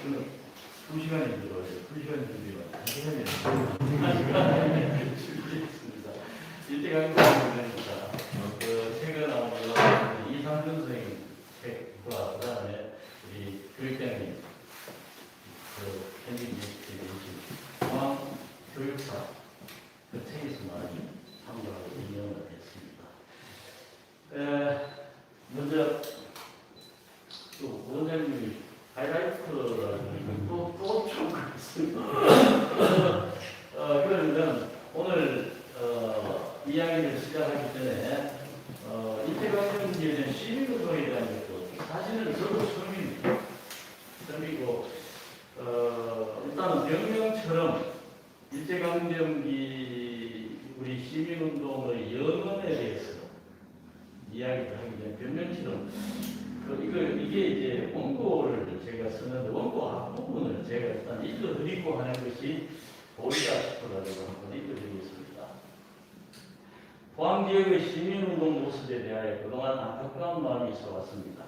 저는 2시간이 들어요. 2시간 준비만 1시간이 준비했습니다. 일제강점기입니다. 최근 나온 이상준 선생님 책과 그 다음에 우리 교육장님 현직 중앙 교육사 그 책에서 많이 참고하고 인용을 했습니다. 먼저 또 원장님이 하이라이트라는 또좀 그렇습니다. 그러면 오늘 이야기를 시작하기 전에 일제강점기에 대한 시민운동에 대한 것도 사실은 저도 처음이고 일단은 명명처럼 일제강점기 우리 시민운동의 영원에 대해서 이야기를 하기 전에 변명처럼 이게 이제 원고를 제가 쓰는데 원고 앞부분을 제가 일단 읽어드리고 하는 것이 도리다 싶어가지고 한번 읽어드리겠습니다. 포항 지역의 시민운동 모습에 대하여 그동안 안타까운 마음이 있어 왔습니다.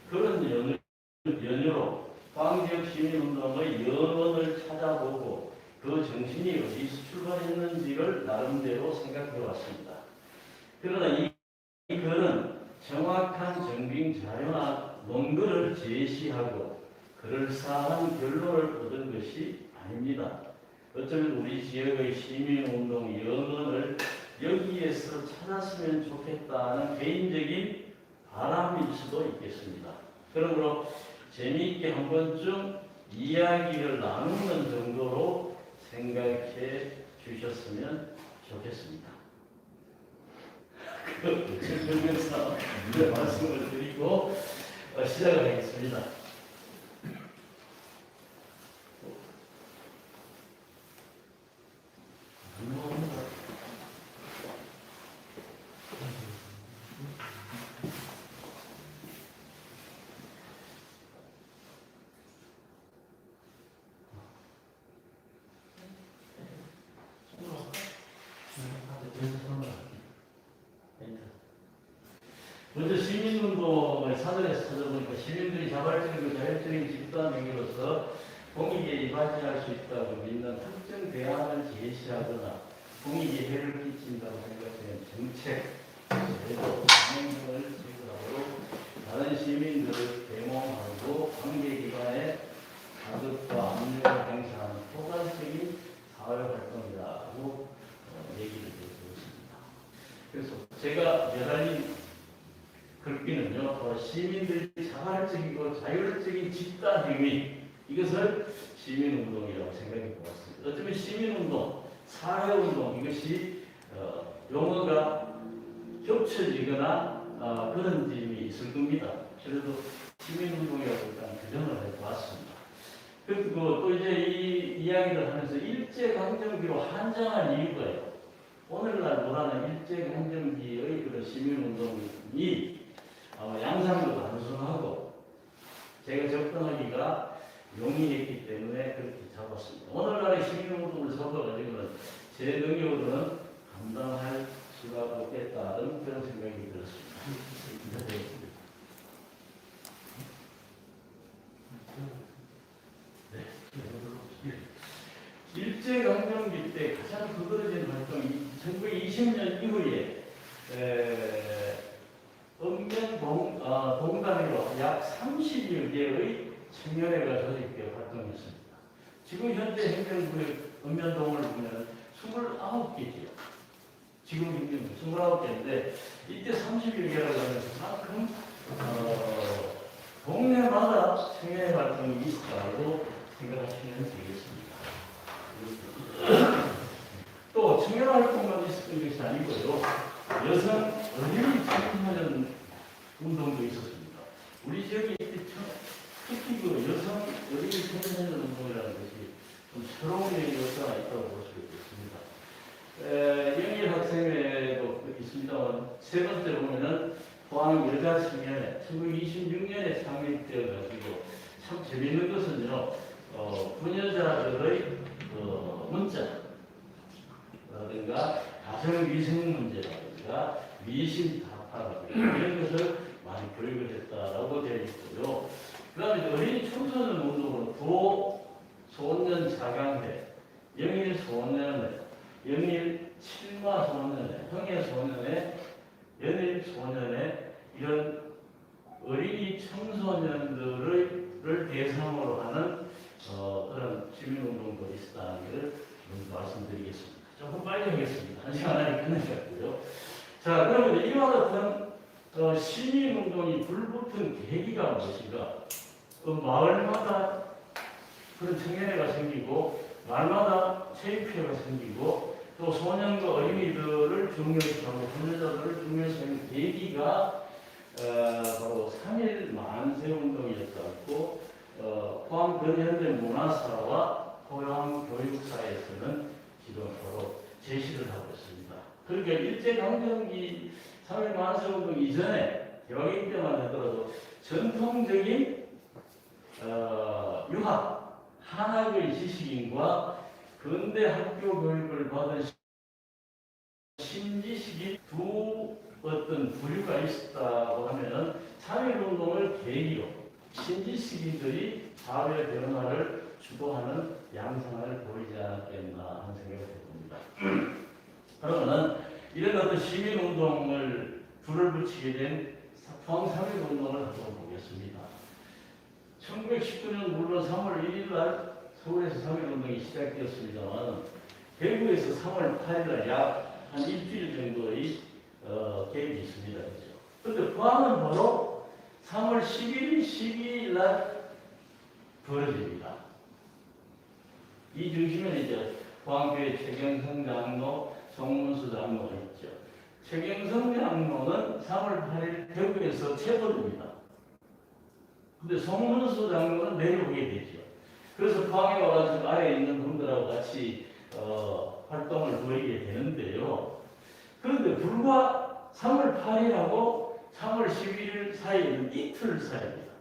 그런 연유로 포항 지역 시민운동의 영원을 찾아보고 그 정신이 어디서 출발했는지를 나름대로 생각해 왔습니다. 그러나 이 글은 정확한 정빙 자료나 논거를 제시하고 그럴싸한 결론을 얻은 것이 아닙니다. 어쩌면 우리 지역의 시민운동 영원을 여기에서 찾았으면 좋겠다는 개인적인 바람일 수도 있겠습니다. 그러므로 재미있게 한 번쯤 이야기를 나누는 정도로 생각해 주셨으면 좋겠습니다. 그러면서 말씀을 드리고 시작을 하겠습니다. 먼저 시민운동을 사전에서 찾아보니까 시민들이 자발적이고 자율적인 집단 행위로서 공익에 이바지할 수 있다고 믿는 특정 대안을 제시하거나 공익에 해를 끼친다고 생각하는 정책, 제도, 행동을 지구하고 다른 시민들을 대모하고 관계기관에 자극과 압력을 행사하는 포괄적인 사회활동이라고 얘기를 드렸습니다. 그래서 제가 매달린 글귀는요, 시민들이 자발적이고 자율적인 집단행위, 이것을 시민운동이라고 생각해 보았습니다. 어쩌면 시민운동, 사회운동, 이것이 용어가 겹쳐지거나 그런 점이 있을 겁니다. 그래도 시민운동이라고 일단 규정을 해보았습니다. 그리고 또 이제 이 이야기를 하면서 일제강점기로 한정한 이유가요. 오늘날 말하는 일제강점기의 그런 시민운동이 양상도 단순하고 제가 접근하기가 용이했기 때문에 그렇게 잡았습니다. 오늘날의 시민운동을 잡아가지고는 제 능력으로는 감당할 수가 없겠다는 그런 생각이 들었습니다. 일제강점기 때 가장 두드러진 활동이 1920년 이후에 동단위로 약 30여 개의 청년회가 조직되어 활동했습니다. 지금 현재 행정부의 읍면동을 보면 29개지요. 지금 행정부 29개인데 이때 30여 개라고 하면 그만큼 동네마다 청년회 활동이 있었다고 생각하시면 되겠습니다. 또 청년 활동만 있었던 것이 아니고요. 여성 어린이 청소년 운동도 있었습니다. 우리 지역에 특히 그 여성 어린이 청소년 운동이라는 것이 좀 새로운 요소가 있다고 볼 수 있겠습니다. 영일 학생회도 있습니다만 세 번째로 보면은 포항 여자 청년회 1926년에 창립되어 가지고 참 재미있는 것은요. 부녀자들의 문자라든가 가정위생 문제라든가 미신 타파라든가 이런 것을 많이 교육을 했다라고 되어 있고요. 그 다음에 어린이 청소년 운동으로 도 소년 자강회, 영일 소년회, 영일 칠마 소년회, 형의 소년회, 연일 소년회 이런 어린이 청소년들을 대상으로 하는 그런 시민운동도 있다는 것을 말씀드리겠습니다. 조금 빨리 하겠습니다. 한 시간 안에 끝내셨고요. 자, 그러면 이와 같은 시민운동이 불붙은 계기가 무엇인가? 그 마을마다 그런 청년회가 생기고 마을마다 체육회가 생기고 또 소년과 어린이들을 중요시하고 소녀자들을 중요시하는 계기가 바로 3.1 만세운동이었고 포항 근현대 문화사와 포항 교육사에서는 지금 바로 제시를 하고 있습니다. 그러니까 일제강점기 3.1 만세운동 이전에 대학인 때만 하더라도 전통적인 유학, 한학의 지식인과 근대 학교 교육을 받은 신지식이 두 어떤 부류가 있었다고 하면은 3.1 운동을 계기로 신지식인들이 사회 변화를 주도하는 양상을 보이지 않았겠나 하는 생각을 해봅니다. 그러면은 이런 어떤 시민 운동을 불을 붙이게 된 포항 3.1 운동을 한번 보겠습니다. 1919년 물론 3월 1일 날 서울에서 3.1 운동이 시작되었습니다만 대구에서 3월 8일 날 약 한 일주일 정도의 계획이 있습니다. 그런데 포항은 바로 3월 11일, 12일 날 벌어집니다. 이 중심에 이제 포항교회 최경성 장로, 송문수 장로가 있죠. 최경성 장로는 3월 8일 대구에서 체포됩니다. 근데 송문수 장로는 내려오게 되죠. 그래서 포항에 와가지고 아래에 있는 분들하고 같이 활동을 보이게 되는데요. 그런데 불과 3월 8일하고 3월 11일 사이에는 이틀 사이입니다.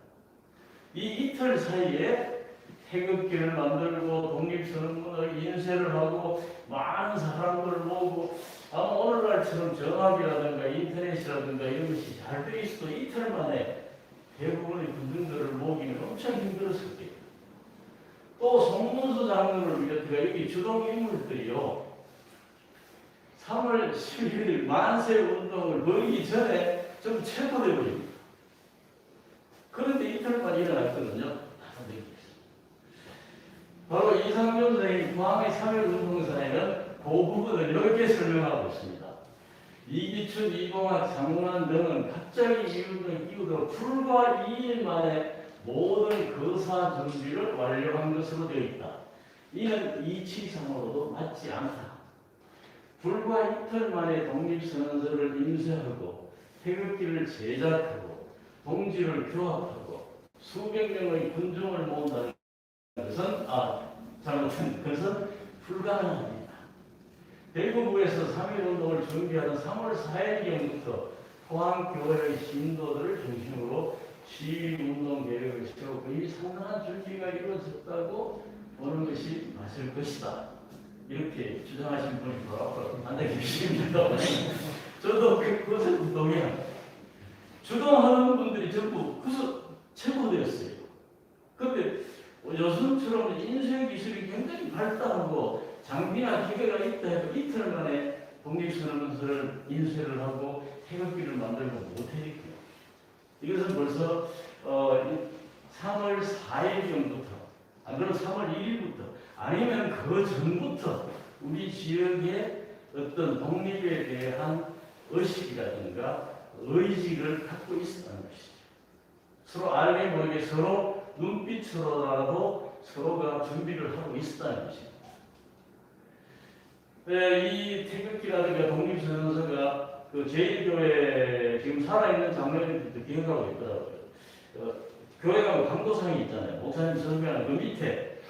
이 이틀 사이에 태극기를 만들고 독립선언문을 인쇄를 하고 많은 사람들을 모으고 아마 오늘날처럼 전화기라든가 인터넷이라든가 이런 것이 잘 되어 있어도 이틀 만에 대부분의 군중들을 모으기는 엄청 힘들었을 거예요. 또 송문수 장로를 비롯해 여기 주동 인물들이요. 3월 11일 만세 운동을 벌이기 전에 좀 체포되어 버립니다. 그런데 이틀만 일어났거든요. 바로 이상준 선생님 포항의 3.1 운동사에는 그 부분을 이렇게 설명하고 있습니다. 이기춘, 이봉학, 장문환 등은 갑자기 이유로 불과 2일 만에 모든 거사 준비를 완료한 것으로 되어 있다. 이는 이치상으로도 맞지 않다. 불과 이틀 만에 독립선언서를 인쇄하고 태극기를 제작하고 동지를 교합하고 수백 명의 군중을 모은다는 것은 잘못한 것은 불가능합니다. 대구부에서 3.1 운동을 준비하던 3월 4일경부터 포항교회의 신도들을 중심으로 시위운동 계획을 세우고 이 상당한 준비가 이루어졌다고 보는 것이 맞을 것이다. 이렇게 주장하신 분이 바로 안에 계십니다. 저도 그것을 동의합니다. 주동하는 분들이 전부 그것을 체포되었어요. 그런데 요즘처럼 인쇄 기술이 굉장히 발달하고 장비나 기계가 있다 해도 이틀 만에 독립선언서를 인쇄를 하고 태극기를 만들고 못했고요. 이것은 벌써 3월 4일경부터, 안 그러면 3월 1일부터, 아니면 그 전부터 우리 지역의 어떤 독립에 대한 의식이라든가 의지를 갖고 있었다는 것이죠. 서로 알게 모르게 서로 눈빛으로라도 서로가 준비를 하고 있었다는 것입니다. 이 태극기라든가 독립선언서가 그 제1교회 지금 살아있는 장로님들도 기억하고 있더라고요. 교회 가면 광고상이 있잖아요. 목사님 설교하는 그 밑에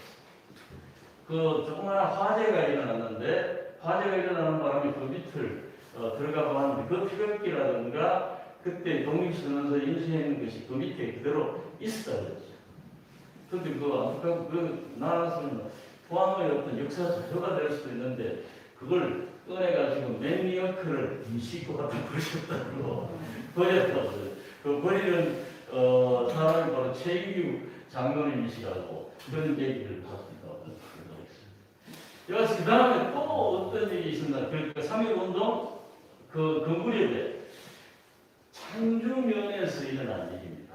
그 조그마한 화재가 일어났는데 화재가 일어나는 바람에 그 밑을 들어가 봤는데 그 태극기라든가 그때 독립선언서 인쇄하는 것이 그 밑에 그대로 있었다 그랬죠. 그런데 그 나라에서는 포항의 어떤 역사 자료가 될 수도 있는데 그걸 꺼내가지고 맨니어크를 임시고 갖다 버렸다고 버렸다고. 그 버리는 사람이 바로 최규 장로님이시라고 그런 얘기를 봤습니다. 여기서 그 다음에 또 어떤 일이 있었나? 그러니까 3.1운동 그 무렵에 창주면에서 일어난 일입니다.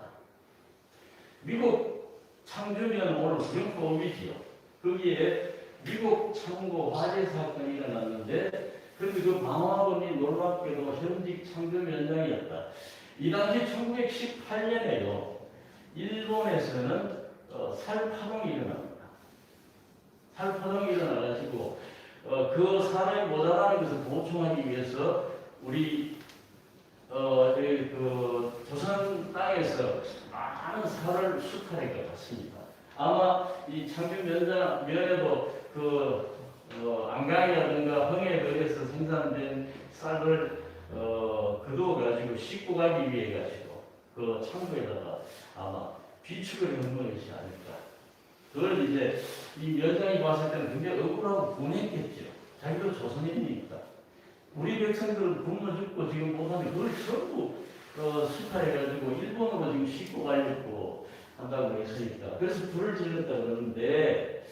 미국 창주면 오늘 구경포이지요. 거기에 미국 창고 화재 사건이 일어났는데 그런데 그 방화범이 놀랍게도 현직 창조면장이었다. 이 당시 1918년에요. 일본에서는 살파동이 일어납니다. 살파동이 일어나가지고 그 사람이 모자라는 것을 보충하기 위해서 우리 그 조선 땅에서 많은 살을 수탈해 갔습니다. 아마 이 창조면에도 그 안강이라든가 흥해거리에서 생산된 쌀을 거두어가지고 싣고 가기 위해 가지고 그 창고에다가 아마 비축을 한 것이 아닐까. 그걸 이제 이 면장이 봤을 때는 굉장히 억울하고 분했겠죠. 자기도 조선인이니까. 우리 백성들은 굶어 죽고 지금 못하는데 그걸 전부 수탈해가지고 일본으로 지금 싣고 가려고 한다고 했으니까. 그래서 불을 질렀다 그러는데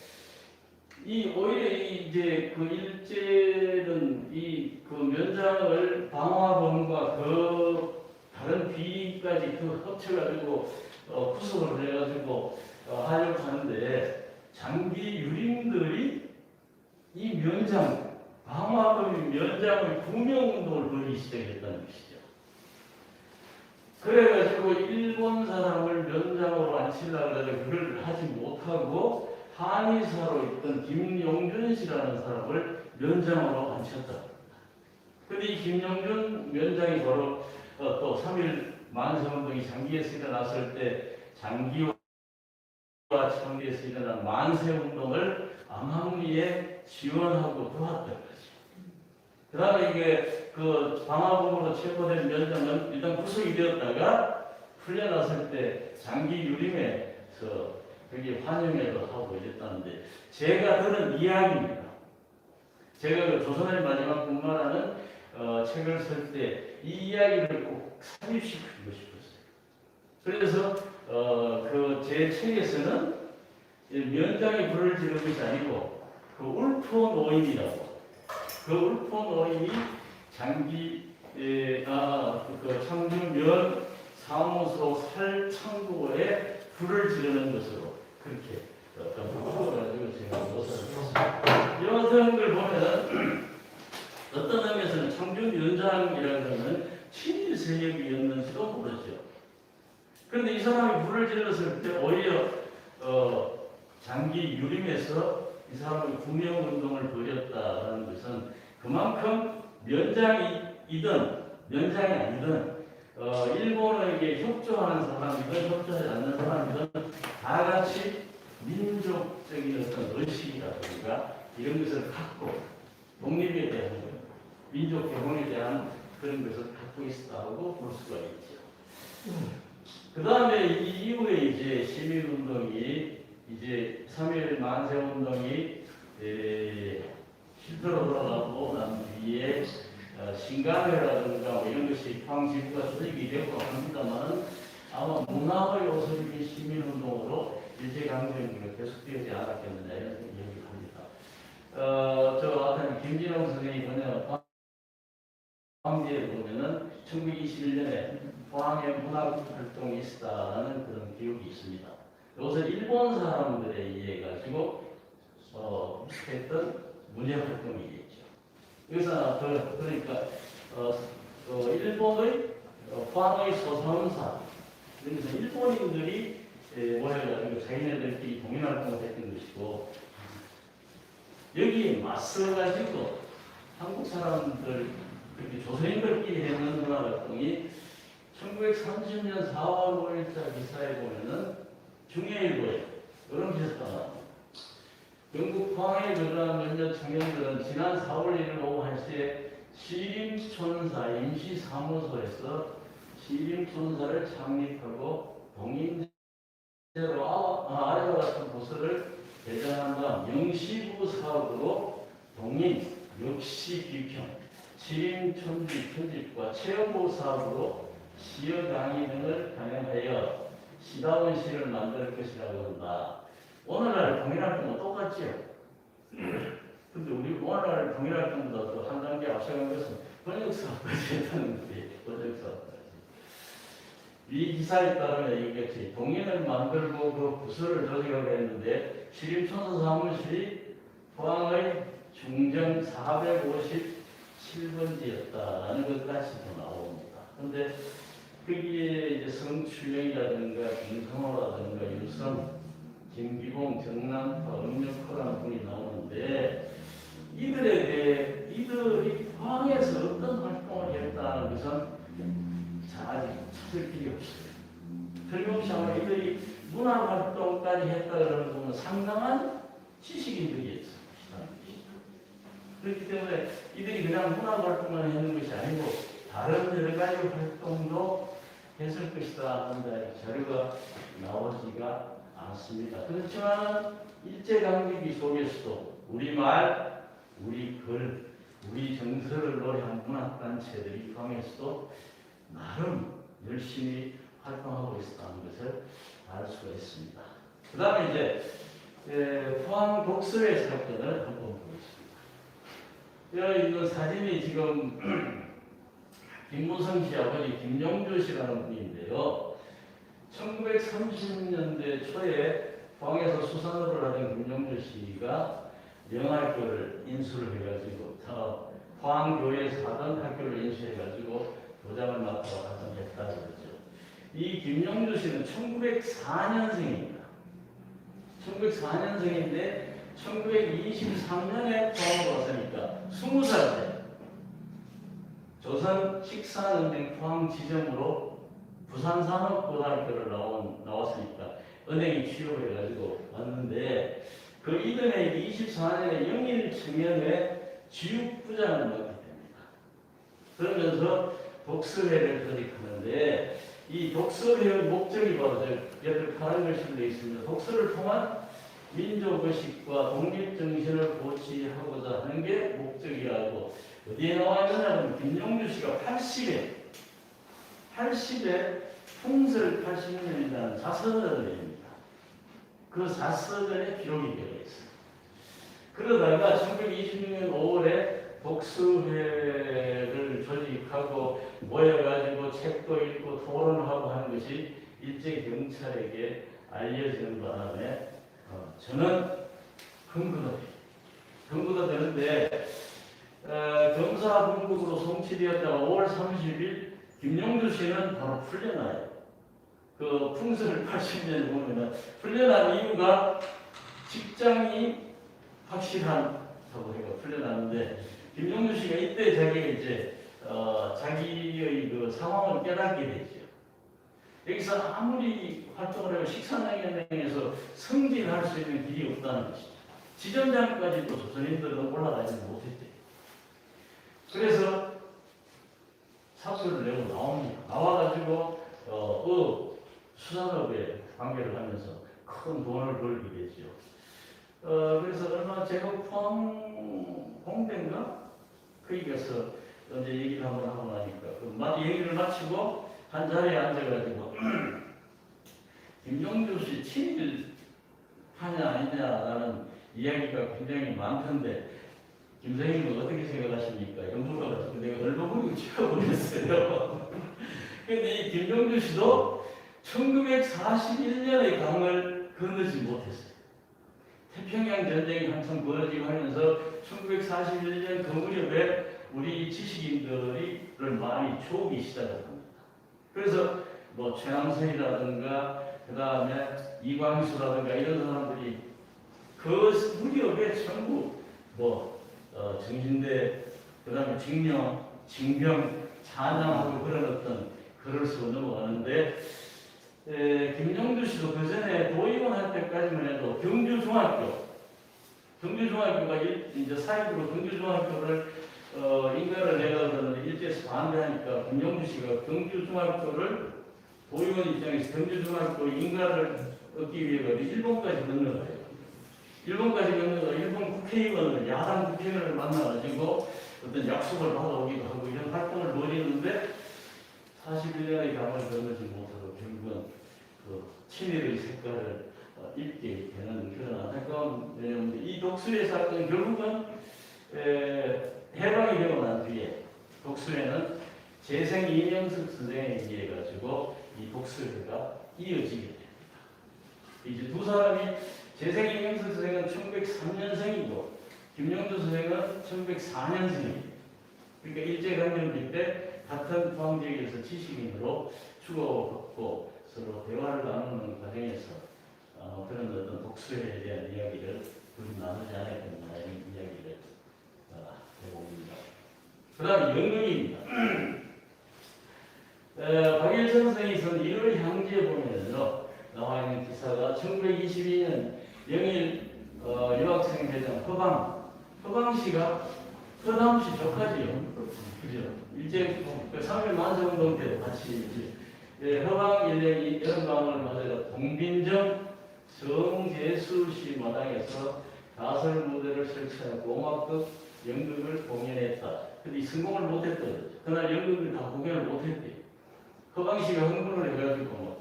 이 오히려 이제 그 일제는 이 그 면장을 방화범과 그 다른 비까지 그 합쳐가지고 구속을 해가지고 하려고 하는데 장기 유림들이 이 면장 방화범이 면장의 구명운동을 벌이기 시작했다는 것이죠. 그래가지고 일본 사람을 면장으로 앉히려고 하는데 그걸 하지 못하고 한의사로 있던 김용준 씨라는 사람을 면장으로 앉혔다. 근데 이 김용준 면장이 바로 또 3.1 만세운동이 장기에서 일어났을 때 장기와 장기에서 일어난 만세운동을 암항리에 지원하고 도왔던 거죠. 그 다음에 이게 그 방화범으로 체포된 면장은 일단 구속이 되었다가 풀려났을 때 장기 유림에서 거기 환영회도 하고 이랬다는데 제가 들은 이야기입니다. 제가 그 조선의 마지막 군마라는 책을 쓸 때 이 이야기를 꼭 삽입시키고 싶었어요. 그래서 그 제 책에서는 면장이 불을 지른 것이 아니고 그 울포 노인이라고 그 울포 노인이 장기 그 창주면 사무소 살창고에 불을 지르는 것으로 그렇게 바꿔가지고 제가 묘사를 했습니다. 이런 걸 보면은 어떤 의미에서는 창조면장이라는 것은 친일 세력이었는지도 모르죠. 그런데 이 사람이 불을 질렀을 때 오히려 장기 유림에서 이 사람이 구명운동을 벌였다는 것은 그만큼 면장이든 면장이 아니든 일본에게 협조하는 사람이든 협조하지 않는 사람이든 다 같이 민족적인 어떤 의식이라든가 이런 것을 갖고 독립에 대한 민족 개몽에 대한 그런 것을 갖고 있었다고 볼 수가 있죠. 그 다음에 이 이후에 이제 시민운동이 이제 3.1 만세운동이 실패로 돌아가고 난 뒤에 신간회라든가 뭐 이런 것이 포항지구가 조직이 되고 합니다만 아마 문화의 요소적인 시민운동으로 일제강점기가 계속되지 않았겠느냐 이런 얘기를 합니다. 저 아까 김진홍 선생님이 보면 포항지에 보면은 1921년에 포항에 문학활동이 있었다는 그런 기록이 있습니다. 이것은 일본 사람들에 의해 가지고 했던 문예활동이겠죠. 여기서 그러니까 일본의 포항의 소상사 그래서 일본인들이 모여가지고 자기네들끼리 동인활동을 했던 것이고 여기에 맞서가지고 한국 사람들 그렇게 조선인들끼리 했는 문화활동이 1930년 4월 5일자 기사에 보면은 중해일보에 이런 기사가 나옵니다. 영국 포항에 거주한 몇몇 청년들은 지난 4월 1일 오후 1시에 시림촌사 임시사무소에서 시림촌사를 창립하고 동인제로 아래와 같은 부서를 개장한 다음 영시부 사업으로 동인, 역시 비평, 시림촌지 편집과 체험부 사업으로 시어 강의 등을 강행하여 시다운 시를 만들 것이라고 한다. 오늘날 통일활동은 똑같지요. 근데 우리 오늘날 통일활동보다 또 한 단계 앞서간 것은 번역사업까지 했다는 것이 번역사업까지. 이 기사에 따르면 이것이 동인을 만들고 그 부서를 조직하게 했는데 시립천서 사무실이 포항의 중정 457번지였다라는 것까지도 나옵니다. 근데 거기에 이제 성추영이라든가 김성호라든가 유성, 김기봉, 정남파, 음력호라는 분이 나오는데 이들에 대해 이들이 포항에서 어떤 활동을 했다는 것은 아직 찾을 길이 없어요. 틀림없이 아마 이들이 문화활동까지 했다는 보면 상당한 지식인들이었어요. 그렇기 때문에 이들이 그냥 문화활동만 했는 것이 아니고 다른 여러 가지 활동도 했을 것이다 하는 자료가 나오지가 않습니다. 그렇지만 일제강점기 속에서도 우리말, 우리 글, 우리 정서를 노래한 문학단체들이 포함해서도 나름 열심히 활동하고 있었다는 것을 알 수가 있습니다. 그 다음에 이제 포항 독서회 사건을 한번 보겠습니다. 이건 사진이 지금 김무성 씨 아버지 김용주 씨라는 분인데요. 1930년대 초에 포항에서 수산업을 하던 김용주 씨가 명학교를 인수를 해가지고 포항교회에서 하던 학교를 인수해가지고 도장을 맡아 활동했다 그러죠. 이 김용주 씨는 1904년생입니다. 1904년생인데 1923년에 포항으로 왔으니까 20살 때 조선 식산은행 포항 지점으로 부산산업고등학교를 나왔으니까 은행에 취업을 해가지고 왔는데 그 이듬해 24년에 영일청년회 지육부장을 맡게 됩니다. 그러면서 독서회를 조직하는데 이 독서회의 목적이 바로 옆에 파란 글씨로 되어 있습니다. 독서를 통한 민족의식과 독립정신을 고취하고자 하는 게 목적이라고 어디에 나와 있느냐면 김용주 씨가 80에 풍설 80년이라는 자서전을 냅니다. 그 자서전에 기록이 되어 있어요. 그러다가 1926년 5월에 독서회를 조직하고 모여가지고 책도 읽고 토론하고 하는 것이 일제 경찰에게 알려지는 바람에 저는 흥부가 되는데 검사분국으로 송치되었다가 5월 30일 김용주 씨는 바로 풀려나요. 그 풍설 80년에 보면 풀려난 이유가 직장이 확실하다고 해서 풀려났는데 김용주 씨가 이때 자기가 이제 자기의 그 상황을 깨닫게 되죠. 여기서 아무리 활동을 하고 식산양연행에서 승진할 수 있는 길이 없다는 것이죠. 지점장까지도 조선인들은 올라가지 못했대요. 그래서 사표를 내고 나옵니다. 나와가지고 수산업에 관계를 하면서 큰 돈을 벌게 되죠. 그래서 얼마 제가 포항 홍대인가 거기 가서 언제 얘기를 한번 하고 나니까 그 얘기를 마치고 한 자리에 앉아가지고 김용주 씨 친일 하냐 아니냐라는 이야기가 굉장히 많던데 김 선생님은 어떻게 생각하십니까? 영부가 가지고 내가 얼마나 찍어버렸어요. 근데 이 김용주 씨도 1941년의 강을 건너지 못했어요. 태평양 전쟁이 한참 벌어지고 하면서 1941년 그 무렵에 우리 지식인들을 많이 쪼기 시작합니다. 그래서 뭐 최남선이라든가 그 다음에 이광수라든가 이런 사람들이 그 무렵에 전부 정신대 그 다음에 징령, 징병, 찬양하고 그런 어떤 글을 쓰고 넘어가는데 김용주 씨도 그 전에 도의원 할 때까지만 해도 경주중학교가 이제 사회부로 경주중학교를 인가를 내가 그러는데 일제에서 반대하니까 김용주 씨가 경주중학교를 도의원 입장에서 경주중학교 인가를 얻기 위해 일본까지 건너가요. 일본까지 건너가 일본 국회의원을 야당 국회의원을 만나가지고 어떤 약속을 받아오기도 하고 이런 활동을 벌이는데 41년의 강을 건너지 못하고 결국은 그 친일의 색깔을 입게 되는 그런 안타까운 내용인데, 이 독수리 사건 결국은 해방이 되고 난 뒤에 독수리는 재생 이명석 선생에 의해 가지고 이 독수리가 이어지게 됩니다. 이제 두 사람이 재생 이명석 선생은 1903년생이고 김영주 선생은 1904년생입니다. 그러니까 일제강점기 때 같은 포항 지역에서 지식인으로 주고받고 서로 대화를 나누는 과정에서 그런 어떤 독수리에 대한 이야기를 둘이 나누지 않았겠나 이런 이야기를 해봅니다. 그 다음 연극입니다. 박일선 선생이 쓴 1월 향지에 보면요 나와 있는 기사가 1922년 영일 유학생 대장 허방씨가 허남씨 조카지요. 그죠? 일제 3.1 만세운동 때도 같이 허방 일령이 여름방을 맞아서 동빈정 정재수씨 마당에서 가설 무대를 설치하고 공학극 연극을 공연했다. 근데 성공을 못했거든요. 그날 연극을 다 공연을 못했대요. 허방씨가 흥분을 해가지고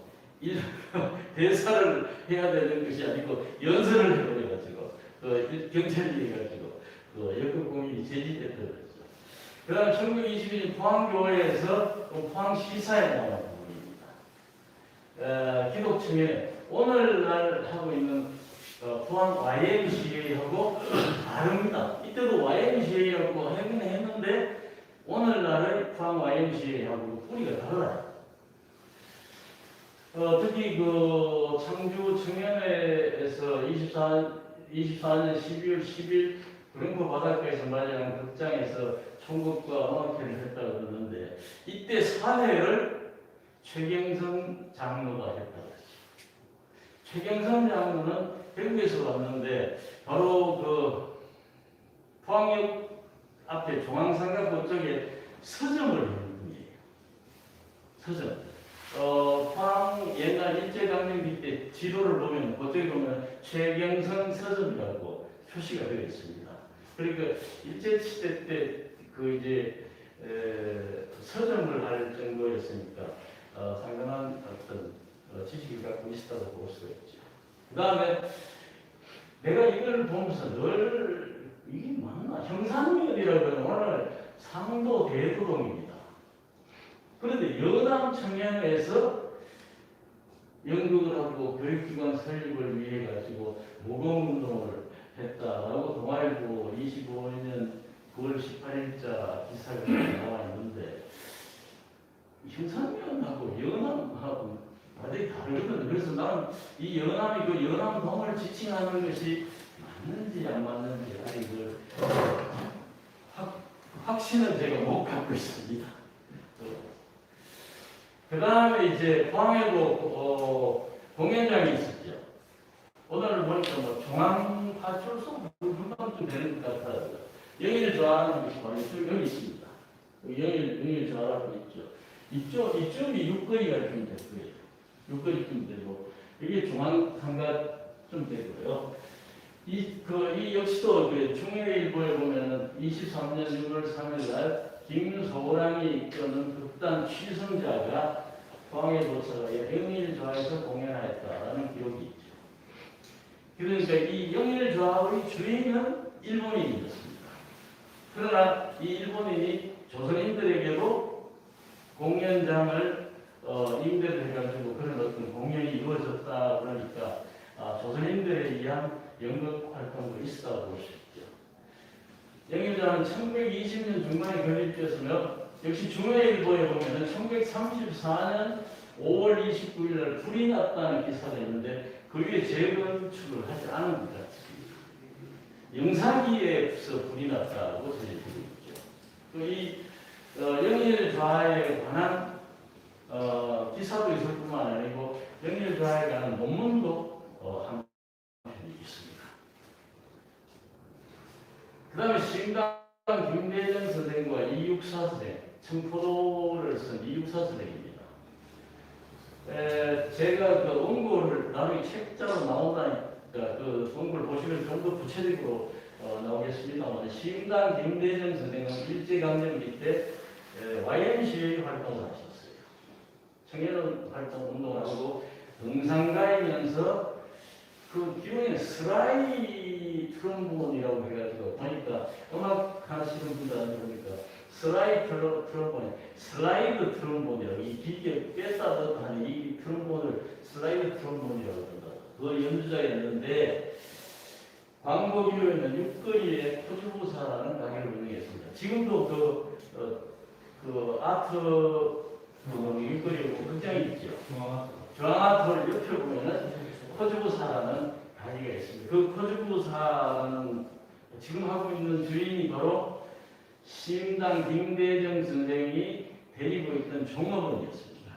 대사를 해야 되는 것이 아니고 연설을 해버려가지고 경찰이 해가지고 연극 공연이 제지됐던 거죠. 그 다음 1922년 포항교회에서 포항시사에 나온 부분입니다. 기독청에 오늘날 하고 있는 포항 YMCA하고 다릅니다. 이때도 YMCA하고 하긴 했는데 오늘날의 포항 YMCA하고 뿌리가 달라요. 특히 그 청주 청년회에서 24년 12월 10일 구룡포 바닷가에서 마련한 극장에서 총극과 음악회를 했다고 그러는데 이때 사회를 최경선 장로가 했다고 했죠. 최경선 장로는 대구에서 왔는데 바로 그 포항역 앞에 중앙상가고 쪽에 서점을 하는 분이에요. 서점. 포항 옛날 일제강점기 때 지도를 보면 그쪽에 보면 최경선 서점이라고 표시가 되어 있습니다. 그러니까 일제시대 때 그 이제 서점을 할 정도였으니까 상당한 어떤 지식을 갖고 있었다고 볼 수가 있죠. 그 다음에 내가 이걸 보면서 늘 이게 맞나? 형산면이라고 하는 오늘 상도 대도동입니다. 그런데 여남 청년에서 연극을 하고 교육기관 설립을 위해 가지고 모범운동을 했다라고 동아일보 25년 9월 18일자 기사가 나와 있는데 형산면하고 연남하고 완전히 다르거든요. 그래서 나는 이 연남이 그 연남동을 지칭하는 것이 맞는지 안 맞는지 아직 확신은 제가 못 갖고 있습니다. 그 다음에 이제 포항에도 공연장이 있었죠. 오늘 보니까 뭐 중앙파출소 금방쯤 되는 것 같아요. 영일 좌하는 것이 바로 여기 있습니다. 영일 좌하고 있죠. 이쪽이 육거리가 좀 되고요. 육거리쯤 되고 이게 중앙상가쯤 되고요. 이 역시도 그 중앙일보에 보면은 23년 6월 3일 날 김소랑이 이끄는 극단 취성자가 포항에 도착하여 영일좌에서 공연하였다라는 기록이 있죠. 그러니까 이 영일좌의 주인은 일본인이었습니다. 그러나 이 일본인이 조선인들에게도 공연장을 임대를 해가지고 그런 어떤 공연이 이루어졌다 그러니까 조선인들에 의한 연극 활동도 있었다고 볼 수 있죠. 영일좌는 1920년 중반에 건립되었으며 역시 중앙일보에 보면 1934년 5월 29일 날 불이 났다는 기사가 있는데 그 위에 재건축을 하지 않은 것 같습니다. 영사기에서 불이 났다고 전해지고 있죠. 또 이 영일좌에 관한 기사도 있을 뿐만 아니고 영일좌에 관한 논문도 한 편이 있습니다. 그 다음에 신당 김대정 선생과 이육사 선생, 청포도를 쓴 이육사 선생입니다. 제가 그 원고를 나중에 책자로 나온다니까 그 원고를 보시면 좀 더 구체적으로 나오겠습니다만 신당 김대정 선생은 일제강점기 때 YMCA 활동을 하셨어요. 청년 활동 운동을 하고 등산가이면서 그 기운이 슬라이 트럼본이라고 해가지고 보니까 음악 하시는 분들한테 보니까 슬라이드 트럼본이라고 이 기계 뺐다 넣다 하는 이 트럼본을 슬라이드 트럼본이라고 한다. 그 연주자가 있는데 광복일로에는 육거리에 포주부사라는 가게를 운영했습니다. 지금도 그 아트 육거리 극장이 있죠. 중앙아트홀 옆에 보면은 포주부사라는 가게가 있습니다. 그 포주부사라는 지금 하고 있는 주인이 바로 심당 김대정 선생이 데리고 있던 종업원이었습니다.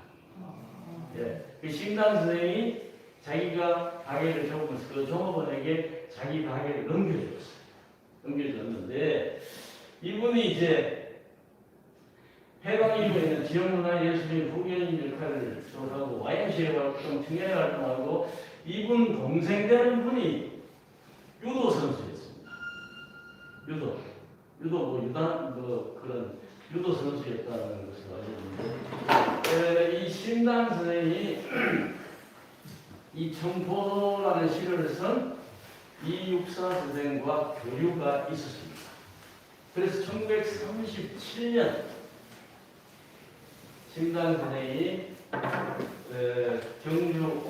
예, 그 심당 선생이 자기가 가게를 접으면서 그 종업원에게 자기 가게를 넘겨줬는데 이분이 이제 해방 이후에는 지역문화예술인 후견인 역할을 하고 YMCA 활동, 청년회 활동하고 이분 동생 되는 분이 유도 선수였습니다. 그런 유도 선수였다는 것을 알려졌는데 이 심당 선생이 이 청포도라는 시를 쓴 이육사 선생과 교류가 있었습니다. 그래서 1937년 심당 선생이 경주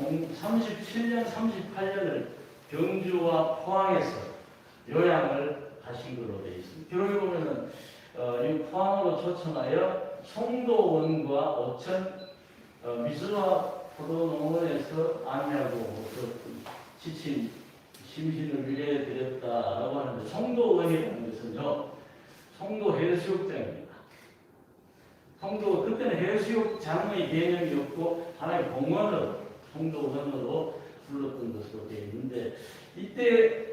37년, 38년을 경주와 포항에서 요양을 하신 걸로 되어 있습니다. 기록에 보면은 이 포항으로 초청하여 송도원과 오천 미술화 포도농원에서 안내하고 지친 심신을 위해드렸다라고 하는데 송도원이라는 것은요 송도 해수욕장입니다. 송도 그때는 해수욕장의 개념이 없고 하나의 공원을 송도원으로 불렀던 것으로 되어 있는데 이때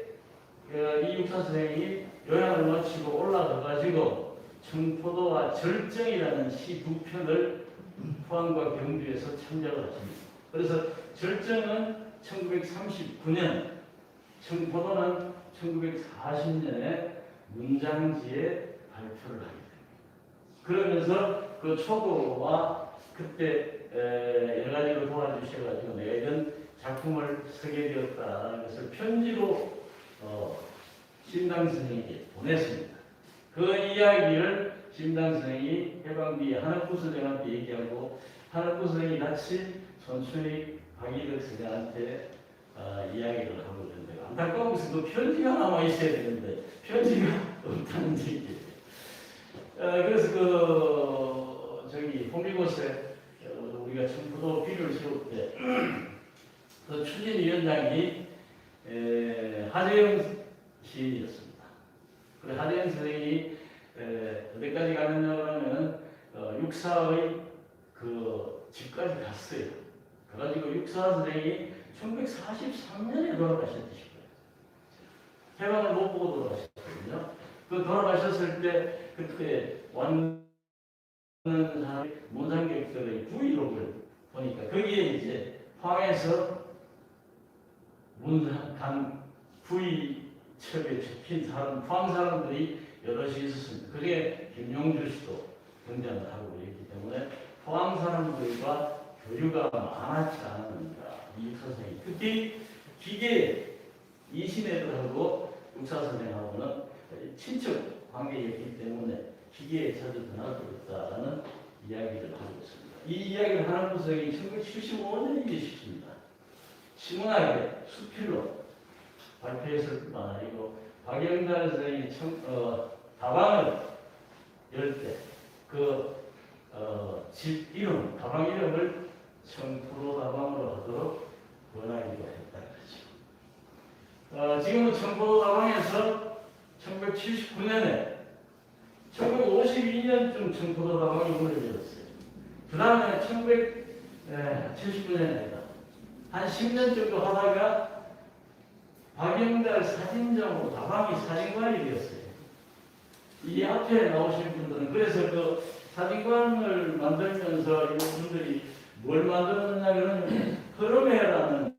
이육사 선생이 요양을 마치고 올라가가지고 청포도와 절정이라는 시 두 편을 포항과 경주에서 참작을 하십니다. 그래서 절정은 1939년, 청포도는 1940년에 문장지에 발표를 하게 됩니다. 그러면서 그 초도와 그때 여러 가지로 도와주셔가지고 내가 이런 작품을 쓰게 되었다는 것을 편지로 심당 선생에게 보냈습니다. 그 이야기를 심당 선생이 해방뒤에 한학부 선생한테 얘기하고 한학부 선생이 같이 손수익 박일혁 선생한테 이야기를 하고 있는데 안타까운 것은 그 편지가 남아 있어야 되는데 편지가 없다는 얘기예요. 그래서 호미곶에 우리가 청포도 비료를 세울 때 그 추진위원장이 하재영 시인이었습니다. 그 하재영 선생이 어디까지 가느냐 하면 육사의 그 집까지 갔어요. 그래가지고 육사 선생이 1943년에 돌아가셨듯이 해방을 못 보고 돌아가셨거든요. 그 돌아가셨을 때 그때 왔는 사람이 문상객들의 부의록을 보니까 거기에 이제 포항에서 문상 부의첩에 잡힌 사람, 포항 사람들이 여럿이 있었습니다. 그중에 김용주 씨도 등장을 하고 있기 때문에 포항 사람들과 교류가 많았지 않았는가. 이 선생이 특히 기계 이신애들하고 육사 선생하고는 친척 관계였기 때문에 기계에 자주 드나들었다라는 이야기를 하고 있습니다. 이 이야기를 하는 선생이 1975년에 있습니다. 시문학의 수필로 발표했을 뿐만 아니고 박영달 선생이 다방을 열 때 집 이름, 다방 이름을 청포도 다방으로 하도록 권하기도 했다는 거죠. 지금은 청포도 다방에서 1979년에 1952년쯤 청포도 다방이 문을 열었어요. 그 다음에 1979년에 아니다. 한 10년 정도 하다가 박영달 사진정으로 다방이 사진관이 되었어요. 이 앞에 나오신 분들은 그래서 그 사진관을 만들면서 이런 분들이 뭘 만들었느냐 그러면 흐름회라는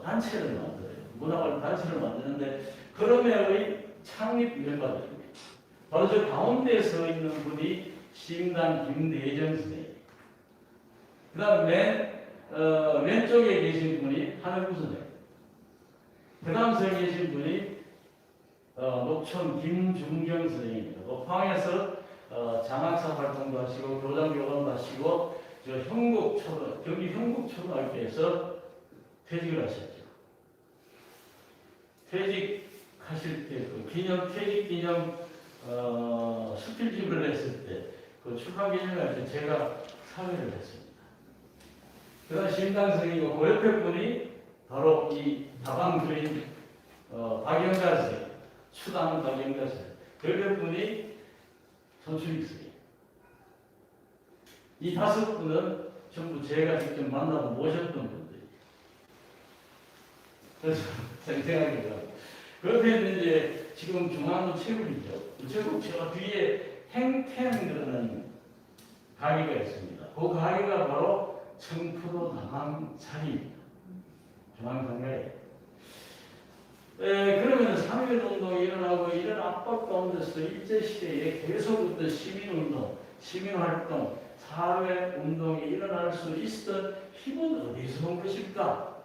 단체를 만들어요. 문화관 단체를 만드는데 흐름회의 창립 멤버들입니다. 바로 저 가운데 서 있는 분이 심당 김대정 선생님. 그 다음에 왼쪽에 계신 분이 하늘구 선생, 그 다음 서에 계신 분이 녹천 김중경 선생입니다. 포항에서 장학사 활동도 하시고 교장 교감도 하시고 경기 형국초등학교에서 퇴직을 하셨죠. 퇴직하실 때 그 퇴직 기념 수필집을 냈을 때 그 축하 기념회 때 제가 참여를 했습니다. 그다음 심당선생이고 그 옆에 분이 바로 이 다방 그린 박영자 선생, 추당 박영자 선생, 그 옆에 분이 손수익 선생. 이 5분은 전부 제가 직접 만나고 모셨던 분들이에요. 그래서 생생하게 가고. 그런데 이제 지금 중앙 우체국이죠. 우체국 저 뒤에 행템이라는 가게가 있습니다. 그 가게가 바로 청포도 다방차리입니다. 중앙상가에. 그러면 3.1 운동이 일어나고 이런 압박 가운데서 일제시대에 계속부터 시민활동, 사회운동이 일어날 수 있었던 힘은 어디서 온 것일까?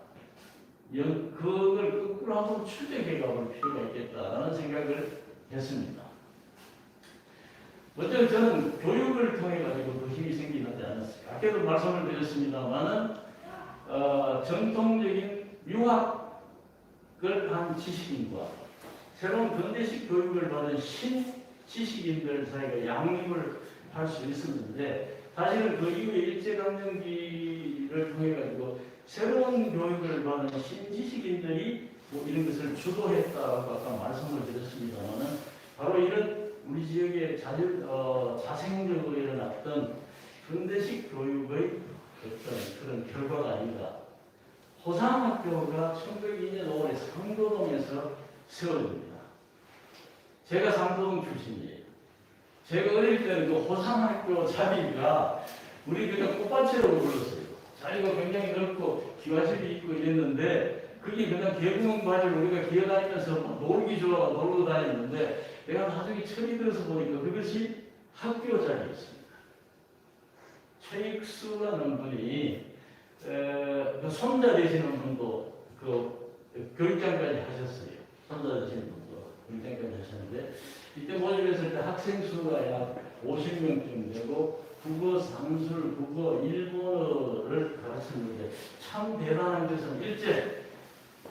그걸 거꾸로 한번 추적해 가볼 필요가 있겠다는 생각을 했습니다. 먼저 저는 교육을 통해 가지고 더 힘이 생기지 않았을까. 아까도 말씀을 드렸습니다만은 전통적인 유학을 한 지식인과 새로운 근대식 교육을 받은 신지식인들 사이가 양립을 할 수 있었는데 사실은 그 이후에 일제강점기를 통해 가지고 새로운 교육을 받은 신지식인들이 뭐 이런 것을 주도했다고 아까 말씀을 드렸습니다만은 바로 이런 우리 지역에 자생적으로 일어났던 근대식 교육의 어떤 그런 결과가 아닌가. 호상학교가 1902년 5월에 상도동에서 세워집니다. 제가 상도동 출신이에요. 제가 어릴 때는 그 호상학교 자리가 우리 그냥 꽃밭으로 불렀어요. 자리가 굉장히 넓고 기와집이 있고 이랬는데 그게 그냥 개구멍바지를 우리가 기어다니면서 놀기 좋아하고 놀고 다녔는데 내가 나중에 철이 들어서 보니까 그것이 학교 자리였습니다. 최익수라는 분이 그 손자 되시는 분도 그 교육장까지 하셨어요. 손자 되시는 분도 교육장까지 하셨는데 이때 모집했을 때 학생 수가 약 50명쯤 되고 국어, 상술, 국어, 일본어를 가르쳤는데 참 대단한 것은 일제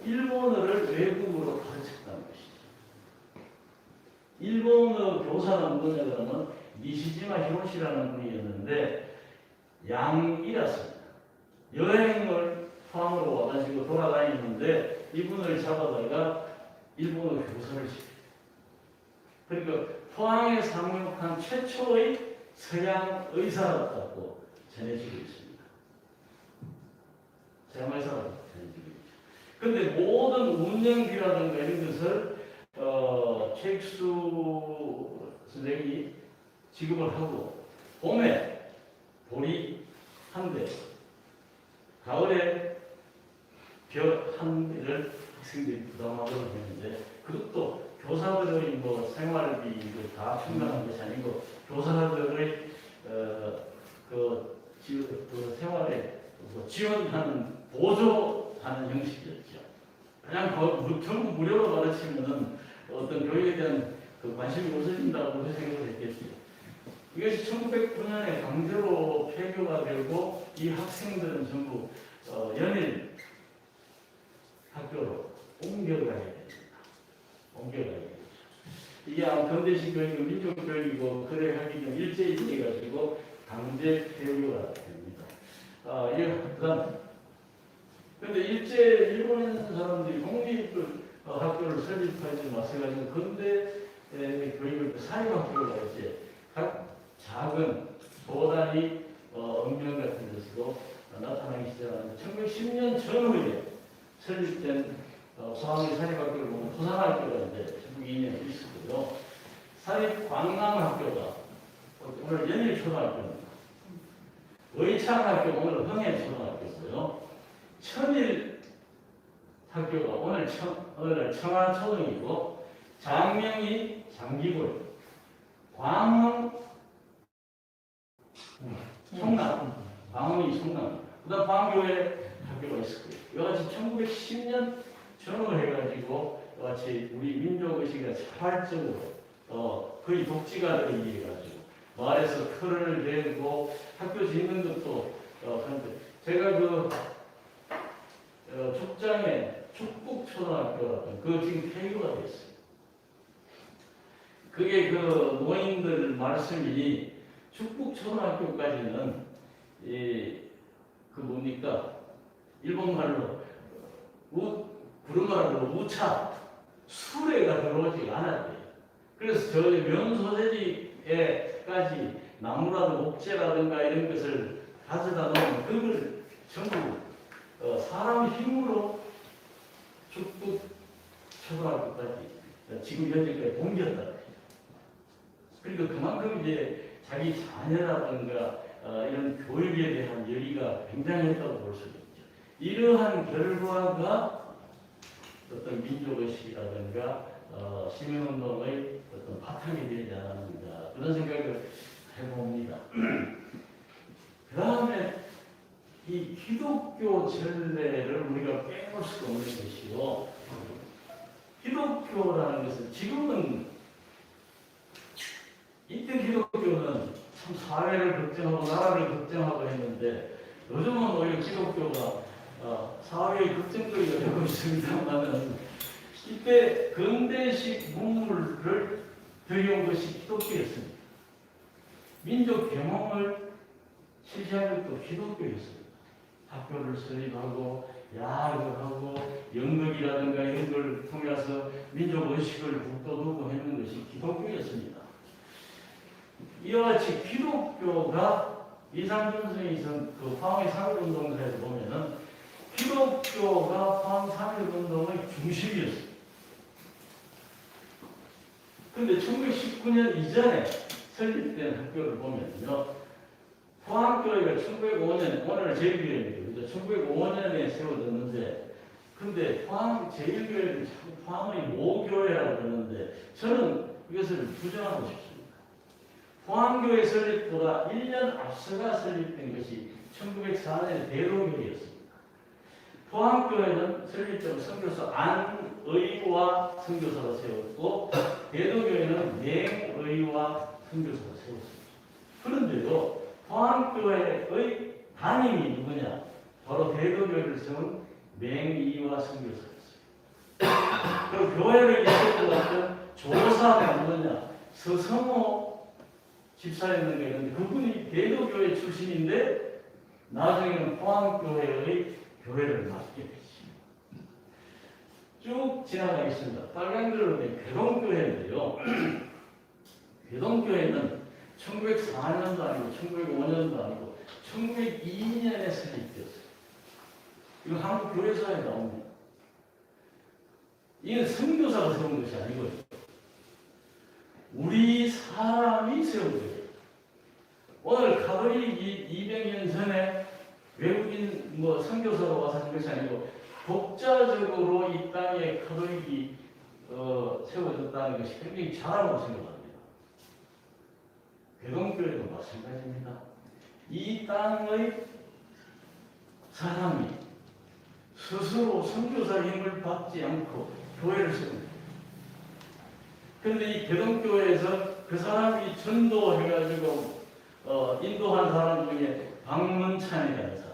일본어를 외국어로 가르쳤다는 것이죠. 일본어 교사는 누구냐 그러면 니시지마 히로시라는 분이었는데 양이랐습니다. 여행을 포항으로 와가지고 돌아다니는데 이분을 잡아다가 일본어 교사를 시켜요. 그러니까 포항에 상륙한 최초의 서양 의사였다고 전해지고 있습니다. 서양 의사라고 전해지고 있죠. 그런데 모든 운영비라든가 이런 것을 최익수 선생이 지급을 하고 봄에 보리 한 대, 가을에 벼 한 대를 학생들이 부담하도록 했는데 그것도 교사들의 뭐 생활비 다 충당한 것이 아니고 교사들의 그 생활에 지원하는 보조하는 형식이었죠. 그냥 전부 무료로 가르치면은 어떤 교육에 대한 그 관심이 없어진다고 생각을 했겠죠. 이것이 1909년에 강제로 폐교가 되고 이 학생들은 전부 연일 학교로 옮겨가야 됩니다. 옮겨가야 됩니다. 이게 근대식 교육은 민족 교육이고 그래 하기 전 일제히 가지고 강제 폐교가 됩니다. 그런데 일본에 있는 사람들이 공립 학교를 설립하지 마셔가지고 근대 교육을 사립학교가 이제 각 작은 소단위 읍면 같은 데서도 나타나기 시작하는데 1910년 전후에 설립된 포항의 사립학교를 보면 포상학교가 이제 1902년에 있었고요. 사립광남학교가 오늘 연일초등학교입니다. 의창학교 오늘 흥해초등학교고요. 천일학교가 오늘 청하초등이고 장명이 장기고요. 광흥 성남, 광흥이 성남입니다. 그다음 방교회 학교가 있었고요. 이같이 1910년 전후해가지고 이같이 우리 민족의식이 자발적으로 거의 독지가 되기 해가지고 마을에서 틀을 내고 학교 짓는 것도 하는데 제가 그 족장에 축복초등학교 그 지금 폐교가 됐어요. 그게 그 노인들 말씀이 축복초등학교까지는 그 뭡니까 일본 말로 부르말로 우차 수레가 들어오지 않았대요. 그래서 저 면소재지에까지 나무라든가 목재라든가 이런 것을 가져다 놓으면 그걸 전부 사람 힘으로 축복 초등학교까지 지금 현재까지 옮겼다. 그리고 그만큼 이제 자기 자녀라든가 이런 교육에 대한 열의가 굉장했다고 볼 수 있죠. 이러한 결과가 어떤 민족의식이라든가 시민운동의 어떤 바탕이 되지 않았는가 그런 생각을 해봅니다. 그 다음에 이 기독교 전례를 우리가 빼놓을 수가 없는 것이요. 기독교라는 것은 지금은 이때 기독교는 참 사회를 걱정하고 나라를 걱정하고 했는데 요즘은 오히려 기독교가 사회의 걱정거리가 되고 있습니다만은 이때 근대식 문물을 들여온 것이 기독교였습니다. 민족 계몽을 실시한 것도 기독교였습니다. 학교를 설립하고 야학을 하고 연극이라든가 이런 걸 통해서 민족 의식을 북돋우고 했는 것이 기독교였습니다. 이와 같이 기독교가 이상준성이 있은 그 포항의 3.1운동사에 보면은 기독교가 포항 3.1운동의 중심이었습니다. 그런데 1919년 이전에 설립된 학교를 보면요. 포항교회가 1905년, 오늘 제1교회입니다. 1905년에 세워졌는데, 근데 포항 제1교회를 포항의 모교회라고 그러는데, 저는 이것을 부정하고 싶습니다. 포항교회 설립보다 1년 앞서가 설립된 것이 1904년에 대로교회였습니다. 포항교회는 설립자로 선교사 안의와 선교사가 세웠고, 대도교회는 맹의와 선교사가 세웠습니다. 그런데도 포항교회의 담임이 누구냐? 바로 대도교회를 세운 맹의와 선교사였어요. 그리고 교회를 이끌었던 조사가 누구냐? 서성호 집사였는가 있는데 그분이 대도교회 출신인데 나중에는 포항교회의 교회를 맡게 됐습니다. 쭉 지나가겠습니다. 빨간글로 된 괴동교회인데요. 괴동교회는 1904년도 아니고 1905년도 아니고 1902년에 설립되었어요. 이거 한국 교회사에 나옵니다. 이건 선교사가 세운 것이 아니고요. 우리 사람이 세운 거예요. 오늘 가톨릭이 200년 전에 외국인 선교사가 와서 한 것이 아니고 독자적으로 이 땅에 가톨릭이 세워졌다는 것이 굉장히 자랑으로 생각합니다. 괴동교회도 마찬가지입니다. 이 땅의 사람이 스스로 선교사 힘을 받지 않고 교회를 세웁니다. 그런데 이 괴동교회에서 그 사람이 전도해가지고 인도한 사람 중에 박문찬이라는 사람이었어요.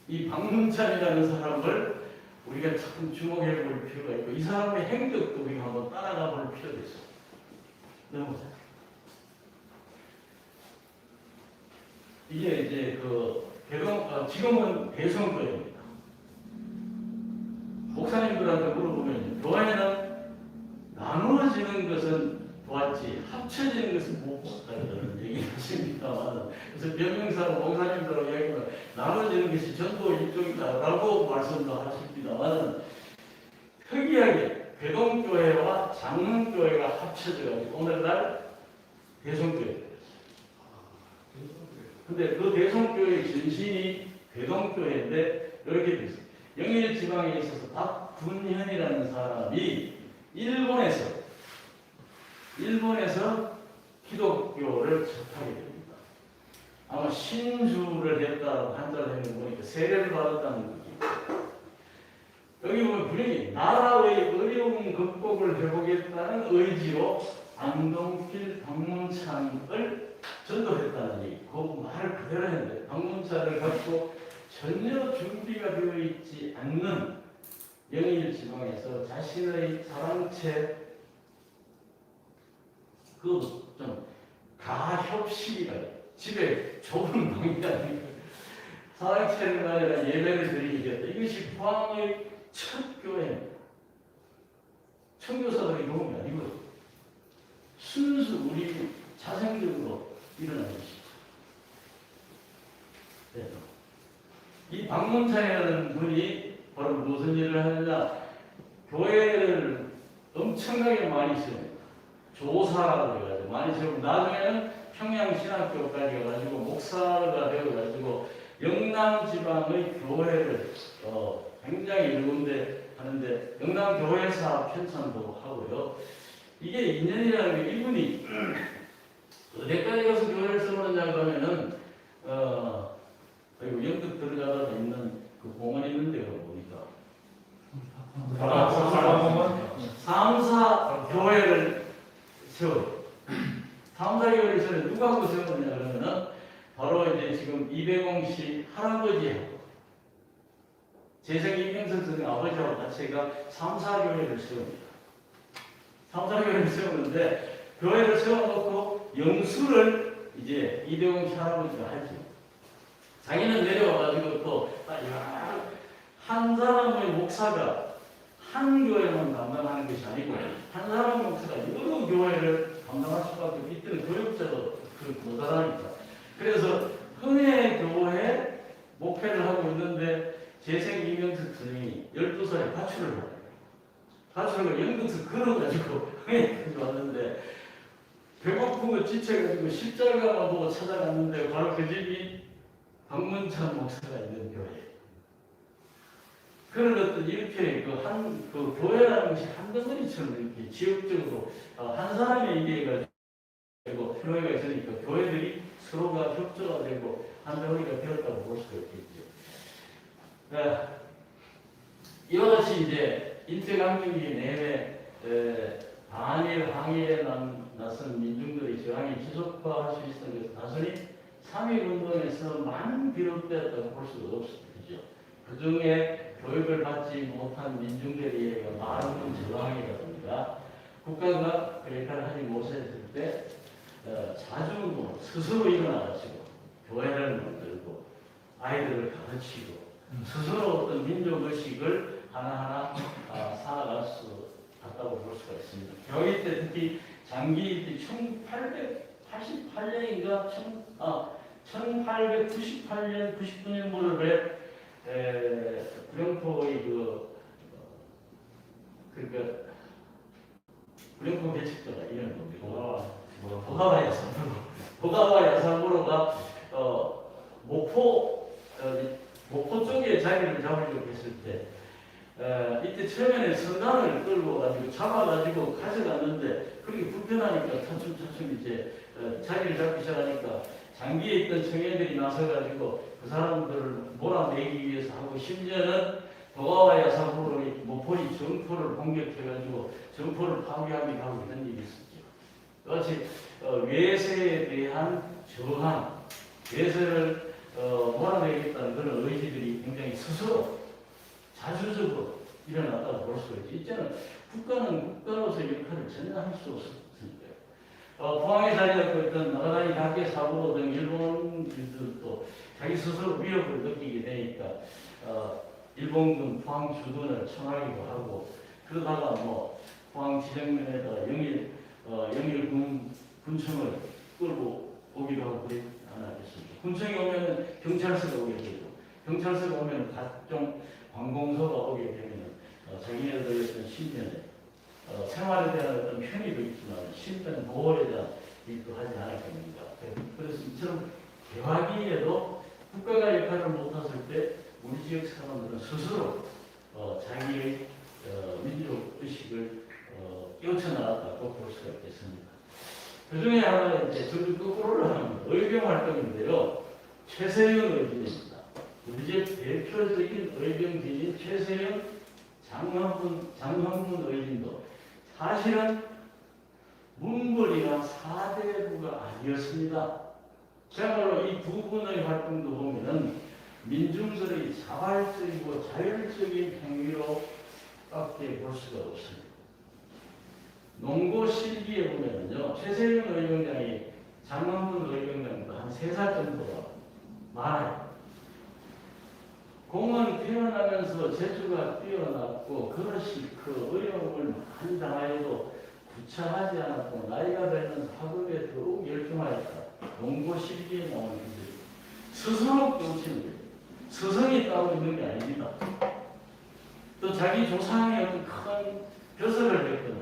이 박문찬이라는 사람을 우리가 참 주목해 볼 필요가 있고 이 사람의 행적도 우리가 한번 따라가 볼 필요가 있어요. 넘어가세요. 이게 이제 지금은 대성교회입니다. 목사님들한테 물어보면 교회는 나누어지는 것은 보았지 합쳐지는 것은 못 봤다는 얘기를 하십니다만 그래서 변명사로 목사님들하고 이야기하면 나누어지는 것이 전도 일종이다라고 말씀도 하십니다만 특이하게 괴동교회와 장흥교회가 합쳐져가지고 오늘날 대성교회가 됐어요. 근데 그 대성교회의 전신이 괴동교회인데 이렇게 됐어요. 영일 지방에 있어서 박군현이라는 사람이 일본에서 기독교를 접하게 됩니다. 아마 신주를 했다라고 한자를 했는 거 보니까 세례를 받았다는 거지. 여기 보면 분명히 나라의 어려운 극복을 해보겠다는 의지로 안동길 방문찬을 전도했다는 얘기. 그 말을 그대로 했는데 방문찬을 갖고 전혀 준비가 되어 있지 않는 영일 지방에서 자신의 사랑채 그좀 가협식이라 집에 좁은 방이 아니고 사랑채를 가지고 예배를 드리겠다. 이것이 포항의 첫 교회입니다. 청교사들의 경험이 아니고요. 순수 우리 자생적으로 일어나는 것이죠. 네. 이 방문찬이라는 분이 바로 무슨 일을 하느냐, 교회를 엄청나게 많이 세웁니다. 조사라고 해가지고 많이 세우고 나중에는 평양신학교까지 가가지고 목사가 되어가지고 영남 지방의 교회를 굉장히 여러 군데 하는데 영남교회사 편찬도 하고요. 이게 인연이라는 게 이분이 어디까지 가서 교회를 세우느냐 그러면은 그리고 영덕 들어가다 있는 그 공원 있는 데가 보니까 삼사 교회를 세워요. 삼사 교회를 세워 누가 하고 세우느냐 그러면은 바로 이제 지금 이배공 씨 할아버지하고 재생 이명석 선생 아버지하고 같이 삼사교회를 세웁니다. 삼사교회를 세우는데 교회를 세워놓고 영수를 이제 이대웅 할아버지가 하죠. 자기는 내려와가지고 또 한 사람의 목사가 한 교회만 담당하는 것이 아니고 한 사람의 목사가 여러 교회를 담당할 수밖에 없고 이때는 교육자도 모자라니까. 그래서 흔해 교회 목회를 하고 있는데 재생 이명석 선생이 12살에 가출을 하요. 가출을 영덕에서 걸어가지고 흥해까지 왔는데 배고픈 거 지쳐가지고 십자가만 보고 찾아갔는데 바로 그 집이 박문찬 목사가 있는 교회. 그런 것들 이렇게 그 교회라는 것이 한 덩어리처럼 이렇게 지역적으로 한 사람의 얘기가 교회가 있으니까 교회들이 서로가 협조가 되고 한 덩어리가 되었다고 볼 수가 있겠죠. 이와 같이 이제 일제강점기 내내 반일 항의에 나선 민중들의 저항이 지속화할 수 있었던 것은 단순히 3.1운동에서 만 비롯되었다고 볼 수가 없습니다. 그 중에 교육을 받지 못한 민중들이 많은 저항이라든가 국가가 그 역할을 하지 못했을 때 자주 스스로 일어나가지고 교회를 만들고 아이들을 가르치고 스스로 어떤 민족의식을 하나하나 살아갈 수 있다고 볼 수가 있습니다. 교회 때 특히 장기 1888년인가 1898년 99년 무렵에 구룡포의 그러니까 구룡포 개척자가 이런 겁니다. 도가와 야사무로, 도가와 야사무로가 목포 쪽에 자리를 잡으려고 했을 때 이때 처음에는 성당을 끌고 가지고 잡아가지고 가져갔는데 그렇게 불편하니까 차츰 이제 자리를 잡기 시작하니까 장기에 있던 청년들이 나서가지고 그 사람들을 몰아내기 위해서 하고 심지어는 도가와 야사무로의 목포리 정포를 공격해가지고 정포를 파괴하기도 하고 이런 일이 있었죠. 그것이 외세에 대한 저항, 외세를 몰아내겠다는 그런 의지들이 굉장히 스스로 자주적으로 일어났다고 볼 수가 있죠. 이제는 국가는 국가로서의 역할을 전혀 할 수 없으니까요. 포항에 자리 잡고 있던 나가다니 각계 사부로 등 일본인들도 자기 스스로 위협을 느끼게 되니까 일본군 포항 주둔을 청하기도 하고 그러다가 포항 지정면에다가 영일군 군청을 끌고 오기도 하고 그러지 않았겠습니까? 군청에 오면은 경찰서가 오게 되고 경찰서가 오면 각종 관공서가 오게 되면 자기네들의 어떤 신변에 생활에 대한 어떤 편의도 있지만 신변 보호에 대한 일도 하지 않을 겁니다. 그래서 이처럼 개화기에도 국가가 역할을 못했을 때 우리 지역 사람들은 스스로 자기의 민족 의식을 깨우쳐나갔다고 볼 수가 있겠습니다. 그 중에 하나가 이제 저도 거꾸로 하는 의병 활동인데요. 최세영 의진입니다. 우리 집 대표적인 의병진인 최세영 장황문 의진도 사실은 문벌이나 사대부가 아니었습니다. 정말로 이 두 분의 활동도 보면은 민중들의 자발적이고 자율적인 행위로 밖에 볼 수가 없습니다. 농고 실기에 보면은요, 최세영 의병장이 장황문 의병장보다 한 3살 정도가 많아요. 공은 태어나면서 재주가 뛰어났고 그것이 그 어려움을 많이 당하여도 구차하지 않았고 나이가 들면서 학업에 더욱 열중하였다. 농고 실기에 나오는 분들이 스스로 깨우치는 거예요. 스승이 따로 있는 게 아닙니다. 또 자기 조상의 어떤 큰 벼슬을 했거나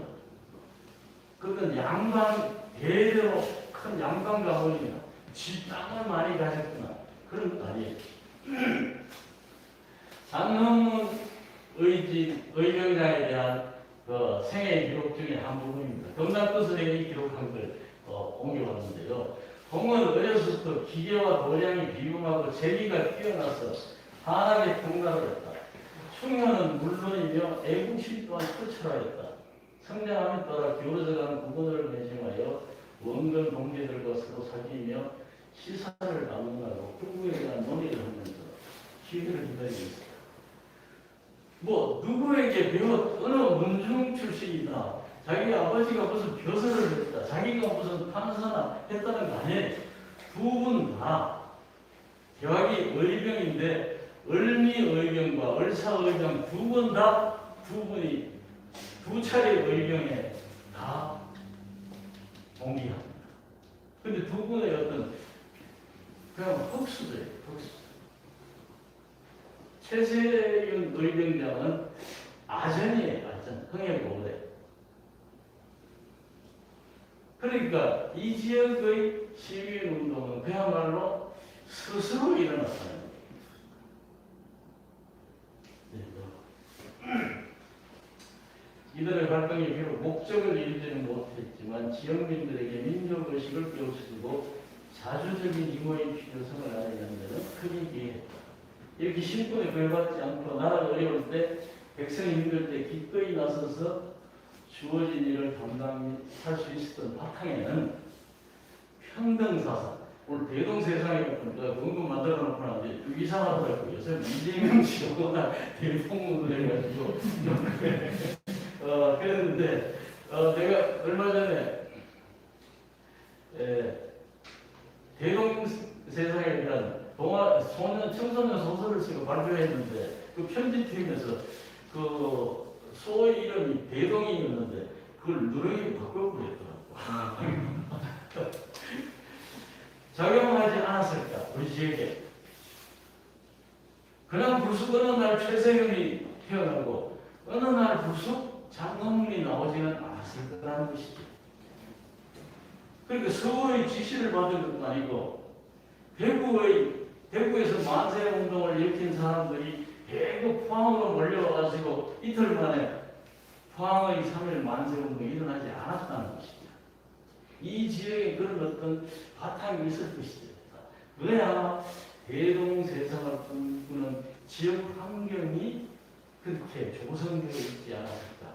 그건 양반 대대로 큰 양반 가문이나 지 땅을 많이 가졌구나 그런 건 아니에요. 장흥문 의병장에 대한 그 생애 기록 중에 한 부분입니다. 경남도 선생님이 기록한 걸 옮겨왔는데요. 공은 어려서부터 기계와 도량이 비움하고 재미가 뛰어나서 환하게 통달을 했다. 충효는 물론이며 애국심 또한 투철하였다. 성장함에 따라 기울어져가는 구분을 매징하여 원근 동지들과 서로 사귀며 시사를 나누고 후구에 대한 논의를 하면서 기회를 기다리고 있었다. 뭐 누구에게 배웠 어느 문중 출신이다. 자기 아버지가 무슨 벼슬을 했다. 자기가 무슨 판사나 했다는 거 아니에요. 두 분 다 대학이 의병인데 을미 의병과 을사 의병 두 분 다 두 분이 두 차례 의병에 다 동기합니다. 근데 두 분의 어떤 그냥 흑수들이에요. 흑수. 최세윤 의병장은 아전이에요. 아전. 흥해가 오래. 그러니까 이 지역의 시민운동은 그야말로 스스로 일어났다는 거예요. 이들의 활동이 비록 목적을 이루지는 못했지만 지역민들에게 민족의식을 깨우치고 자주적인 임무의 필요성을 알아내는 데는 크게 기여했다. 이렇게 신분에 구애받지 않고 나라가 어려울 때 백성이 힘들 때 기꺼이 나서서 주어진 일을 감당할 수 있었던 바탕에는 평등사상, 오늘 대동세상에 같은 거 원금 만들어 놓고나 이제 이상하더라고요. 요새 이재명 씨보다 대통령을 해가지고 그랬는데 내가 얼마 전에 대동세상에 대한 청소년 소설을 쓰고 발표했는데 그 편집팀에서 그 소의 이름이 대동이었는데 그걸 누렁이로 바꿔버렸더라고. 작용하지 않았을까 우리 지역에. 그냥 불쑥 어느 날 최세윤이 태어나고 어느 날 불쑥 장흥문이 나오지는 않았을 거라는 것이죠. 그러니까 서울의 지시를 받은 것도 아니고 대구에서 만세운동을 일으킨 사람들이 대구 포항으로 몰려와가지고 이틀 만에 포항의 3.1 만세운동이 일어나지 않았다는 것이죠. 이 지역에 그런 어떤 바탕이 있을 것이죠. 그래야 대동세상을 꿈꾸는 지역 환경이 그렇게 조성되어 있지 않았을까.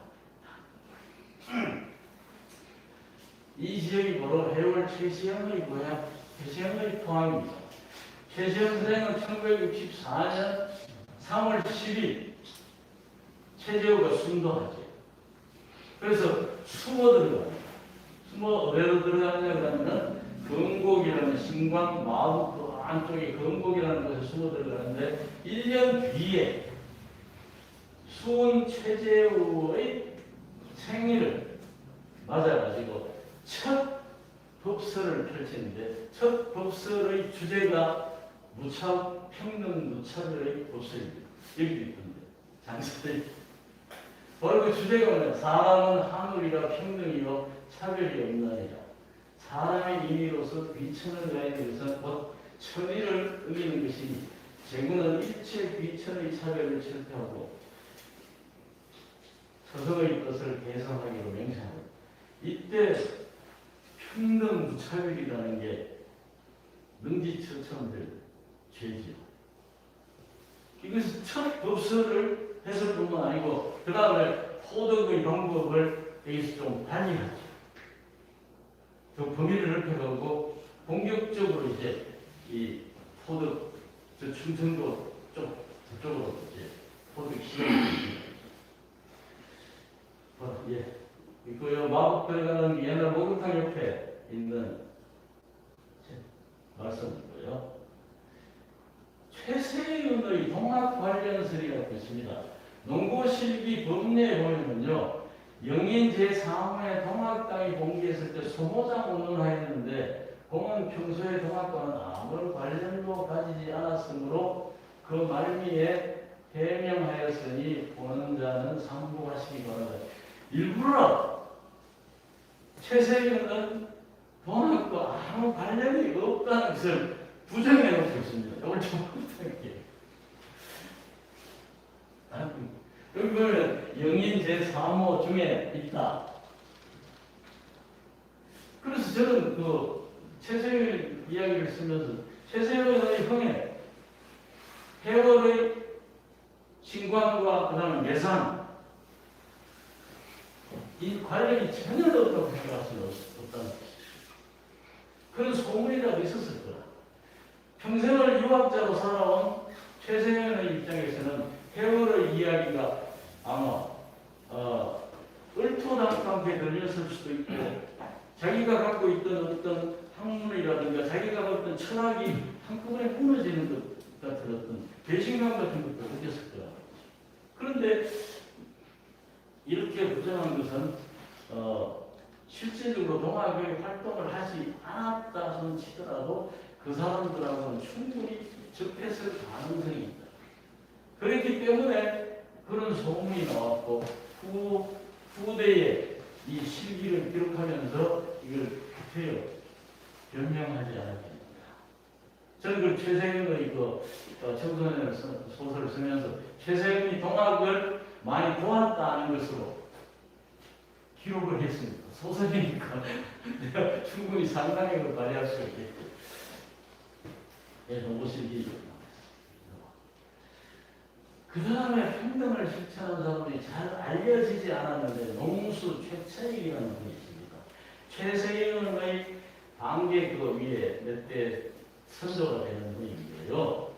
이 지역이 바로 해월 최시영의 고향, 최시영의 포항입니다. 최시영 선생은 1964년 3월 10일 최재우가 순도하죠. 그래서 숨어 들어갑니다. 어디로 들어가느냐 그러면 건곡이라는 신광 마을 그 안쪽에 건곡이라는 곳에 숨어 들어가는데 1년 뒤에 수은 최재우의 생일을 맞아가지고 첫 법설을 펼치는데 첫 법설의 주제가 평등 무차별의 법설입니다. 여기도 있던데 장사들이 바로 그 주제가 뭐냐? 사람은 하늘이라 평등이요 차별이 없나니라. 사람의 임의로서 귀천을 가하는 것은 곧 천의를 어기는 것이니 제군은 일체 귀천의 차별을 철폐하고 서성의 것을 개선하기로 맹세하고 이때 평등 무차별이라는 게 능지처참들 죄지요. 이것은 첫 법서를 했을 뿐만 아니고 그 다음에 포덕의 방법을 여기서 좀 관리하죠. 그 범위를 넓혀가고 본격적으로 이제 이 포덕 저 충청도 저쪽으로 이제 포덕 시작이 예. 이거요 마법별가는 옛날 목욕탕 옆에 있는 말씀이고요. 최세윤의 동학 관련설이라고 있습니다. 농고실기 법례에 보면은요, 영인 제3회 동학당이 봉기했을 때 소모장 운운하였는데 공은 평소에 동학과는 아무런 관련도 가지지 않았으므로 그 말미에 해명하였으니 보는 자는 상부하시기 바랍니다. 일부러 최세윤은 동학과 아무 관련이 없다는 것을 부정해 놓고 있습니다. 이걸 좀 부탁할게요. 여기 보면 영인 제3호 중에 있다. 그래서 저는 그 최세윤 이야기를 쓰면서 최세윤의 형의 해월의 신관과 그 다음에 매산 이 관련이 전혀 없다고 생각할 수는 없다는 것이죠. 그런 소문이라도 있었을 거라. 평생을 유학자로 살아온 최세윤의 입장에서는 해월의 이야기가 아마 얼토당토하게 들렸을 수도 있고 자기가 갖고 있던 어떤 학문이라든가 자기가 갖고 있던 철학이 한꺼번에 무너지는 것 같은 어떤 배신감 같은 것도 느꼈을 거라. 그런데 이렇게 부정한 것은 실질적으로 동아교회 활동을 하지 않았다 손 치더라도 그 사람들하고는 충분히 접했을 가능성이 있다. 그렇기 때문에 그런 소문이 나왔고 후대에 이 실기를 기록하면서 이걸 구태여 변명하지 않았습니다. 저는 그 최세윤의 청소년 소설을 쓰면서 최세윤이 동학을 많이 도왔다는 것으로 기록을 했습니다. 소설이니까 내가 충분히 상상력을 발휘할 수 있겠죠. 농고실기. 그 다음에 평등을 실천한 사람이 잘 알려지지 않았는데 농수 최철익이라는 분이 있습니다. 최세윤의 방계 그 위에 몇 대 선조가 되는 분인데요.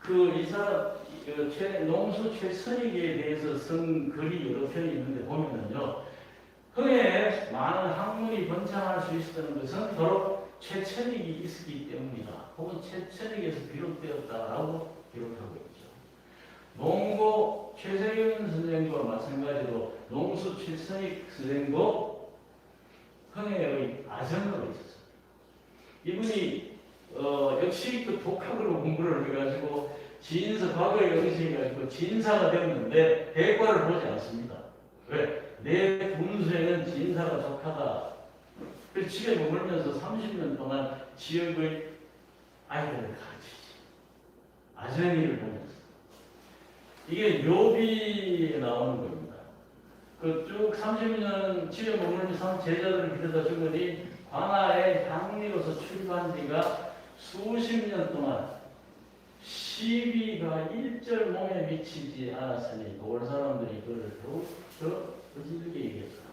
이 사람 농수 최철익에 대해서 쓴 글이 여러 편이 있는데 보면은요, 흥에 많은 학문이 번창할 수 있었던 것은 바로 최철익이 있었기 때문이다. 혹은 최철익에서 비롯되었다라고 기록하고 있죠. 농고 최세윤 선생과 마찬가지로 농수 최철익 선생도 흥해의 아전으로 있었습니다. 이분이 역시 그 독학으로 공부를 해가지고 과거에 영시해가지고 진사가 되었는데 대과를 보지 않습니다. 왜? 내 분수에는 진사가 속하다. 그래서 집에 머물면서 30년 동안 지역의 아이들을 가르치지. 아전이를 보면서. 이게 묘비에 나오는 겁니다. 그 쭉 30년 집에 머물면서 제자들을 기르다 주더니 관아에 향리로서 출입한 지가 수십 년 동안 시비가 일절 몸에 미치지 않았으니 올 사람들이 그를 더욱 더 거칠게 얘기했다.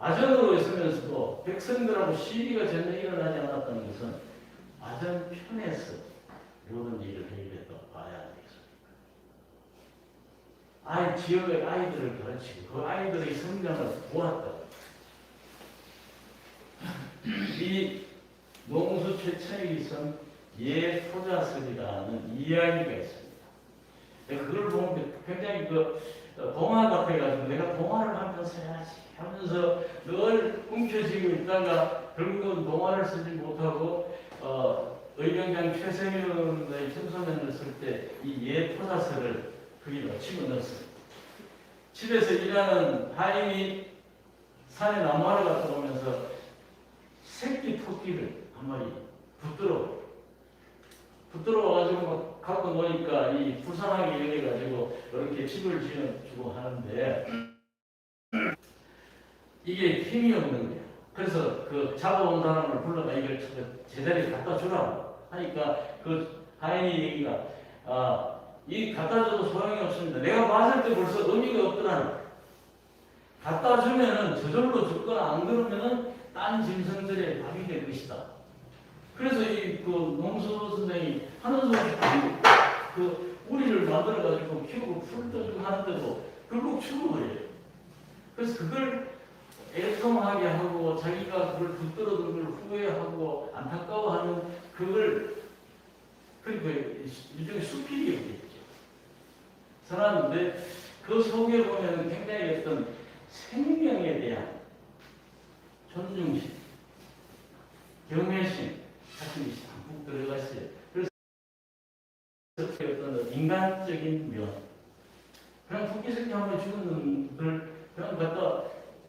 아전으로 있으면서도 백성들하고 시비가 전혀 일어나지 않았다는 것은 아전 편에서 모든 일을 해결했다고 봐야 되겠습니까? 지역의 아이들을 가르치고 그 아이들의 성장을 보았다. 이 농수 최철익이 쓴 예토자설이라는 이야기가 있습니다. 그걸 보면 굉장히 동화 같아가지고 내가 동화를 한 편 써야지 하면서 늘 움켜쥐고 있다가 결국은 동화를 쓰지 못하고 의병장 최세윤의 청소년을 쓸 때 이 예토자설을 거기다 집어넣었습니다. 집에서 일하는 하인이 산에 나무하러 갔다 오면서 새끼 토끼를 한 마리 붙들어와가지고 막 갖고 노니까 이 불쌍하게 여겨가지고 이렇게 집을 지어주고 하는데 이게 힘이 없는 거예요. 그래서 그 잡아온 사람을 불러가 이걸 제자리에 갖다 주라고. 하니까 그 하인이 얘기가 이 갖다 줘도 소용이 없습니다. 내가 봤을 때 벌써 의미가 없더라. 갖다 주면은 저절로 죽거나 안 그러면은 딴 짐승들의 밥이 될 것이다. 그래서 이 그 농수 선생이 하는 소리 그 우리를 만들어 가지고 키우고 풀 떠주고 하는데도 결국 죽어버려요. 그래서 그걸 애통하게 하고 자기가 그걸 붙들어둔 걸 후회하고 안타까워하는 그걸 그러니까 일종의 수필이었겠죠. 살았는데 그 속에 보면 굉장히 어떤 생명에 대한 존중심, 경외심 같은 것이 담뿍 들어가 있어요. 그래서 어떤 인간적인 면, 그냥 토끼새끼 한번 죽은 놈들 그냥 갖다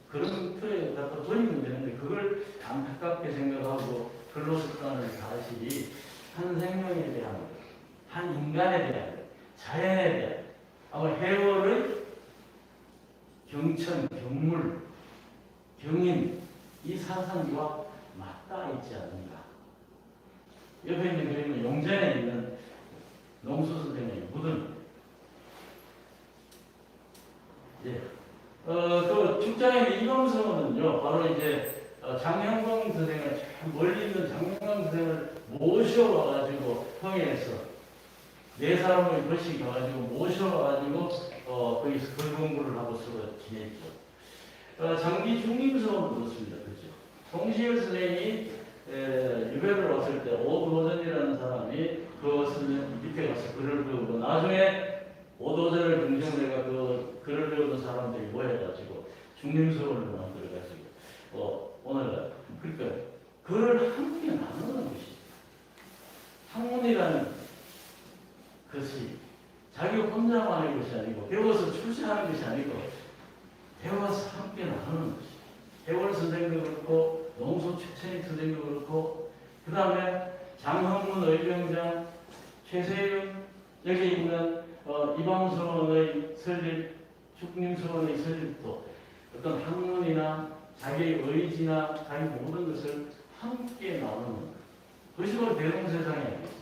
그런 틀에 갖다 돌리면 되는데 그걸 안타깝게 생각하고 근로습관을 다시 한 생명에 대한, 한 인간에 대한, 자연에 대한, 아마 해월의 경천, 경물, 경인 이 사상과 맞닿아 있지 않는가. 옆에 있는 그림은 용전에 있는 농수 선생님의 무덤입니다. 예. 그 축장에 있는 이광성은요, 바로 이제 장영광 선생을, 멀리 있는 장영광 선생을 모셔와가지고 평양에서 네 사람을 거시 가가지고 모셔와가지고 거기서 글 공부를 하고 서로 지냈죠. 장기 중림성은 그렇습니다. 그렇죠. 송시열 선생이 유배를 왔을 때 오도전이라는 사람이 그 선생 밑에 가서 글을 배우고 나중에 오도전을 긍정내가 그 글을 배우는 사람들이 모여가지고 중림서원을 만들어가지고 오늘 그러니까 글을 함께 나누는 것이죠. 학문이라는 것이 자기 혼자만 하는 것이 아니고 배워서 출세하는 것이 아니고 배워서 함께 나누는 것이죠. 해월 선생도 그렇고 농수 최천익 선생도 그렇고 그 다음에 장흥문 의병장 최세윤 여기 있는 이방서원의 설립 축림서원의 설립도 어떤 학문이나 자기의 의지나 자기 모든 것을 함께 나누는 그것이 바로 대동세상이 아니겠습니까?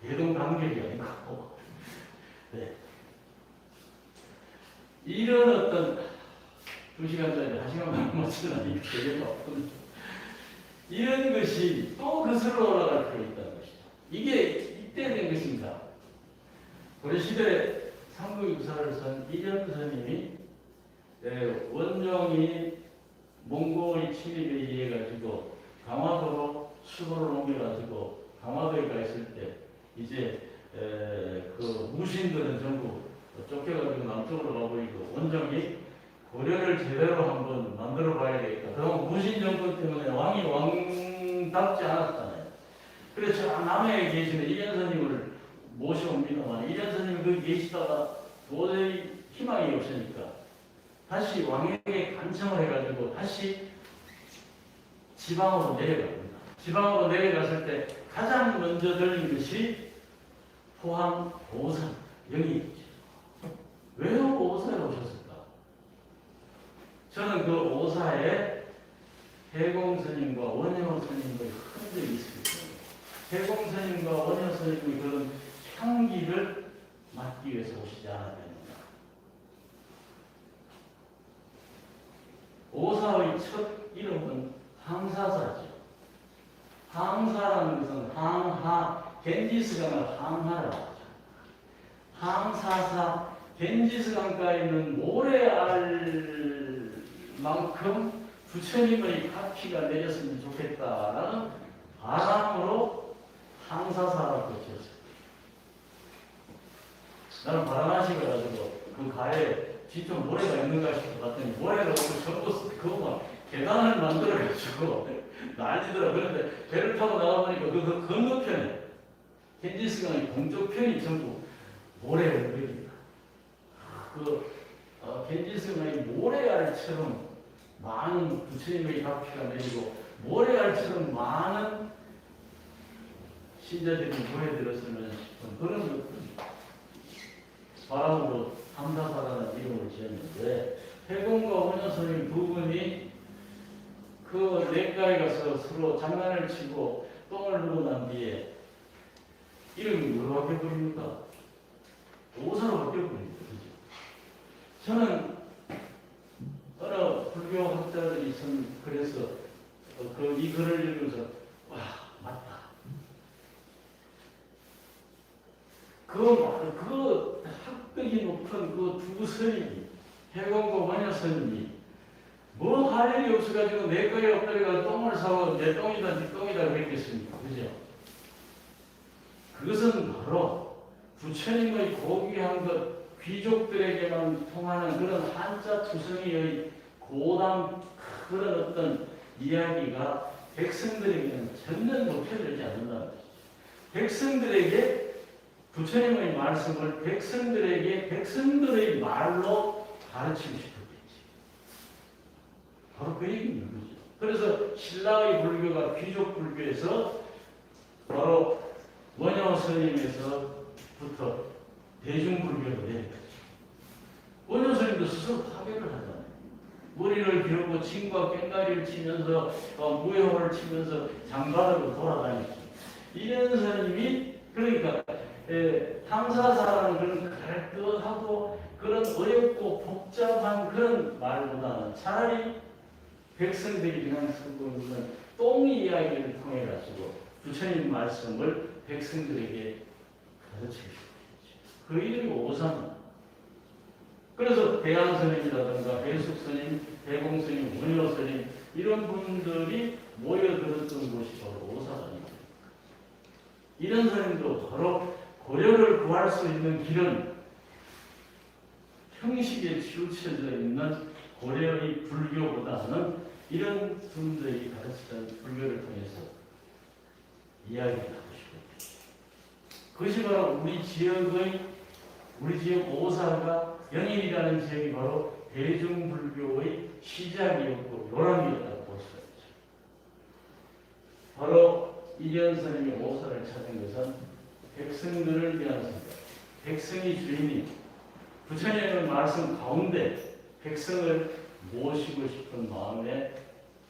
대동단결이 아니고 네. 이런 어떤 2시간짜리 1시간만 맞추는 되게 바쁜 이런 것이 또 거슬러 올라갈 필요가 있다는 것이죠. 이게 이때 된 것입니다. 우리 시대 삼국유사를 쓴 이전 스님이 원종이 몽골의 침입에 의해 가지고 강화도로 수도를 옮겨가지고 강화도에 가 있을 때 이제 그 무신들은 전부 쫓겨가지고 남쪽으로 가버리고 원종이 고려를 제대로 한번 만들어 봐야 되겠다. 그동안 무신 정권 때문에 왕이 왕답지 않았잖아요. 그래서 남해에 계시는 이련스님을 모셔옵니다만 이련스님이 거기 계시다가 도저히 희망이 없으니까 다시 왕에게 간청을 해가지고 다시 지방으로 내려갑니다. 지방으로 내려갔을 때 가장 먼저 들린 것이 포항 오산 영입이죠. 왜 오산에 오셨을까? 저는 그 오사에 해공 스님과 원효 스님의 흔적이 있습니다. 해공 스님과 원효 스님의 그런 향기를 맡기 위해서 오시지 않았습니다. 오사의 첫 이름은 항사사죠. 항사라는 것은 항하, 겐지스강을 항하라고 하죠. 항사사, 겐지스강가에 있는 모래알만큼 부처님의 가피가 내렸으면 좋겠다라는 바람으로 항사사라고 지었어요. 나는 바람하시고 가지고 그 가에 진짜 모래가 있는가 싶어 봤더니 모래가 전부 그거만 계단을 만들어가지고 난리더라. 그런데 배를 타고 나가보니까 그 건너편에 겐지스강의 동쪽편이 전부 모래입니다. 그 겐지스강의 모래알처럼 많은 부처님의 가피가 내리고 모래알처럼 많은 신자들이 모여들었으면 싶은 그런 것들입니다. 바람으로 함사사라는 이름을 지었는데 해공과 원효스님 두 분이 그 냇가에 가서 서로 장난을 치고 똥을 누고 난 뒤에 이름이 뭐로 바뀌어버립니까? 오사로 바뀌어버립니다. 그죠? 저는 어느 불교 학자들이 그래서 이 글을 읽으면서 와 맞다. 그 학덕이 높은 그 두 스님이 해공고 원효 스님이 뭐 할 일이 없어가지고 내 거에 엎드려가 똥을 사고 내 똥이다 네 똥이다 그랬겠습니까? 그죠? 그것은 바로 부처님의 고귀한 것 귀족들에게만 통하는 그런 한자 투성이의 고담 그런 어떤 이야기가 백성들에게는 전혀 높여들지 않는다는 것이죠. 백성들에게 부처님의 말씀을 백성들의 말로 가르치고 싶었겠지. 바로 그 얘기입니다. 그래서 신라의 불교가 귀족 불교에서 바로 원효 스님에서부터 대중불교로 내려갔죠. 원효 스님도 스스로 파괴를 하잖아요. 머리를 기르고 친구와 꽹과리를 치면서 무용을 치면서 장바닥으로 돌아다녔죠. 이런 스님이 그러니까 탐사사라는 그런 갈등하고 그런 어렵고 복잡한 그런 말보다는 차라리 백성들이 그냥 쓰고 있는 똥 이야기를 통해 가지고 부처님 말씀을 백성들에게 가르치고 싶었죠. 그 이름이 오사입니다. 그래서 대양스님이라든가 배숙스님, 대공스님, 원효스님 이런 분들이 모여들었던 곳이 바로 오사관입니다. 이런 스님도 바로 고려를 구할 수 있는 길은 형식에 치우쳐져 있는 고려의 불교보다는 이런 분들이 가르치던 불교를 통해서 이야기를 하고 싶었죠. 그것이 바로 우리 지역 오사가 영일이라는 지역이 바로 대중불교의 시작이었고 요람이었다고 볼 수 있죠. 바로 이견 스님이 오사를 찾은 것은 백성들을 위한 생각, 백성이 주인이 부처님의 말씀 가운데 백성을 모시고 싶은 마음에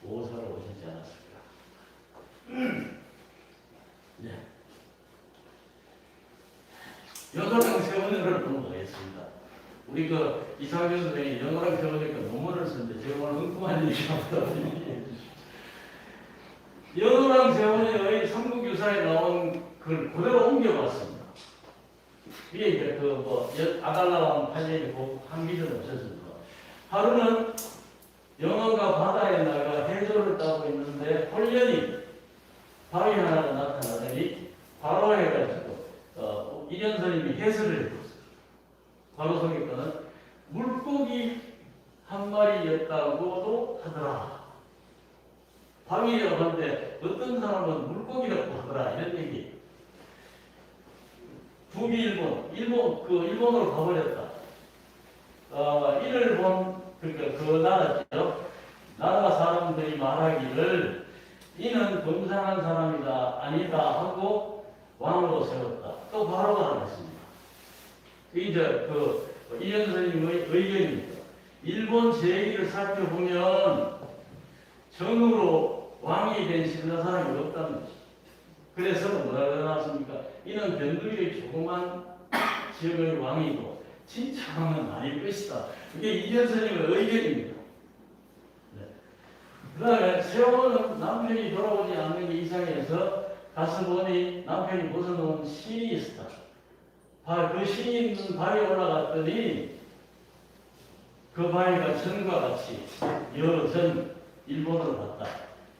오사로 오시지 않았을까. 네. 연호랑 세원을 공부하겠습니다. 우리 이상규 선생님이 연호랑 세원이니까 논문을 쓰는데 제가 오늘 엉뚱한 얘기합니다. 연호랑 세원의 삼국유사에 나온 글 그대로 옮겨봤습니다. 위에 이제 아달라왕 판례에 한 기준 없었습니다. 하루는 연호가 바다에 나가 해조를 따고 있는데 홀연히 바위 하나가 나타나더니 바로 해가지고 이견스님이 해설을 해줬어요. 바로 속에서는 물고기 한 마리였다고도 하더라. 바위라고 하는데 어떤 사람은 물고기라고 하더라 이런 얘기. 일본으로 가버렸다. 이를 본 그러니까 그 나라죠. 나라 사람들이 말하기를 이는 범상한 사람이다 아니다 하고 왕으로 세웠다. 또 바로가 나왔습니다. 이제 이현 선생님의 의견입니다. 일본 제기를 살펴보면 정으로 왕이 된 신라 사람이 없다는 것이죠. 그래서 뭐라고 나왔습니까? 이는 변두리의 조그만 지역의 왕이고 진짜 왕은 아닐 것이다. 이게 이현 선생님의 의견입니다. 네. 그 다음에 세월은 남편이 돌아오지 않는 게 이상해서 가서 보니 남편이 벗어놓은 신이 있었다. 그 신이 있는 바위에 올라갔더니 그 바위가 전과 같이 여전 일본으로 갔다.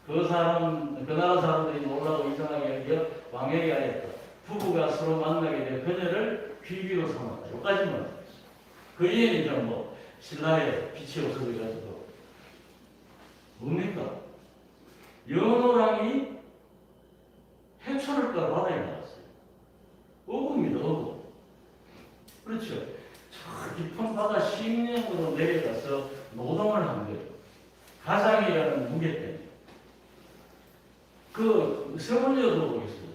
그 나라 사람들이 놀라고 이상하게 여겨 왕에게 하였다. 부부가 서로 만나게 된 그녀를 귀비로 삼았다. 여기까지만 했어요. 그 이해는 이제 신라에 빛이 없어져가지고 뭡니까? 연호랑이 해초를 따라 바다에 나갔어요. 어부입니다, 어부. 그렇죠. 저 깊은 바다 심령으로 내려가서 노동을 한 거예요. 가장이라는 무게 때문에. 세월여도 보겠어요.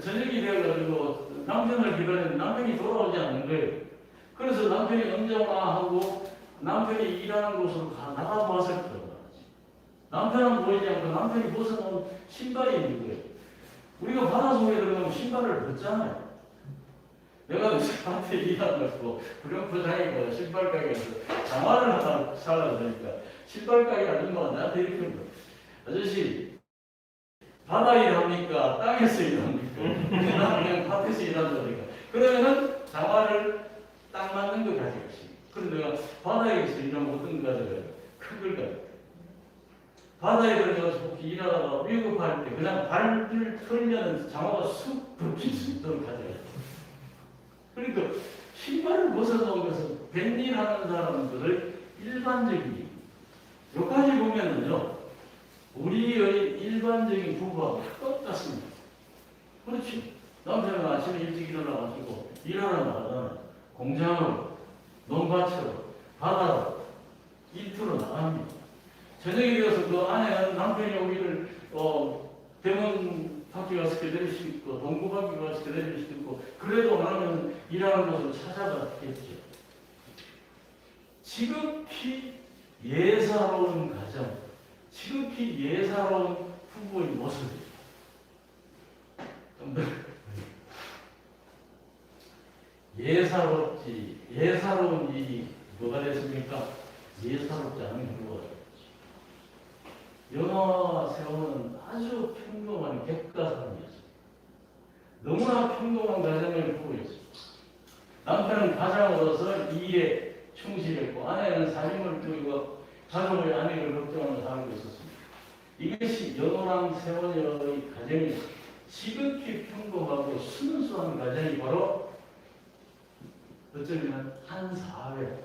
저녁이 되어가지고 남편을 기다리는데 남편이 돌아오지 않는 거예요. 그래서 남편이 언제 오나 하고 남편이 일하는 곳으로 나가고 왔을 거예요. 남편은 보이지 않고 남편이 벗어놓은 신발이 있는 거예요. 우리가 바다 속에 들어가면 신발을 벗잖아요. 내가 밭에 일하고 불량포장이고 신발 가게에서 자만을 하나 사려고 하니까 신발 가게 아줌마가 나한테 이렇게 물어. 아저씨 바다 일합니까? 땅에서 일합니까? 그냥 밭에서 일한다니까. 그러면은 자만을 딱 맞는 거 가져가시. 그럼 내가 바다에서 일하면 어떤 거 가져가요? 큰 걸 가져가요. 바다에 들어가서 혹시 일하다가 위급할 때 그냥 발을 털면 장어가 쑥 벗길 수 있도록 가져가요. 그러니까 신발을 벗어놓은 것은 뱃일하는 사람들의 일반적인 여기까지 보면은요 우리의 일반적인 부부하고 똑같습니다. 그렇지. 남편은 아침에 일찍 일어나가지고 일하러 나가잖아요. 공장으로, 농가처로, 바다로, 일터로 나갑니다. 저녁에 되어서 그 아내는 남편이 오기를 대문 밖에 가서 기다릴 수 있고 동구 밖에 가서 기다릴 수도 있고 그래도 하면 일하는 곳을 찾아갔겠죠. 지극히 예사로운 가정, 지극히 예사로운 부부의 모습입니다. 예사로운 일이 뭐가 됐습니까? 예사롭지 않은 경우가 됐죠. 연화와 세월은 아주 평범한 객가사람이었습니다. 너무나 평범한 가정을 부부였습니다. 남편은 가장으로서 일에 충실했고 아내는 삶을 꾸리고 가족의 안위를 걱정하며 살고 있었습니다. 이것이 연호랑 세월의 가정이 지극히 평범하고 순수한 가정이 바로 어쩌면 한 사회,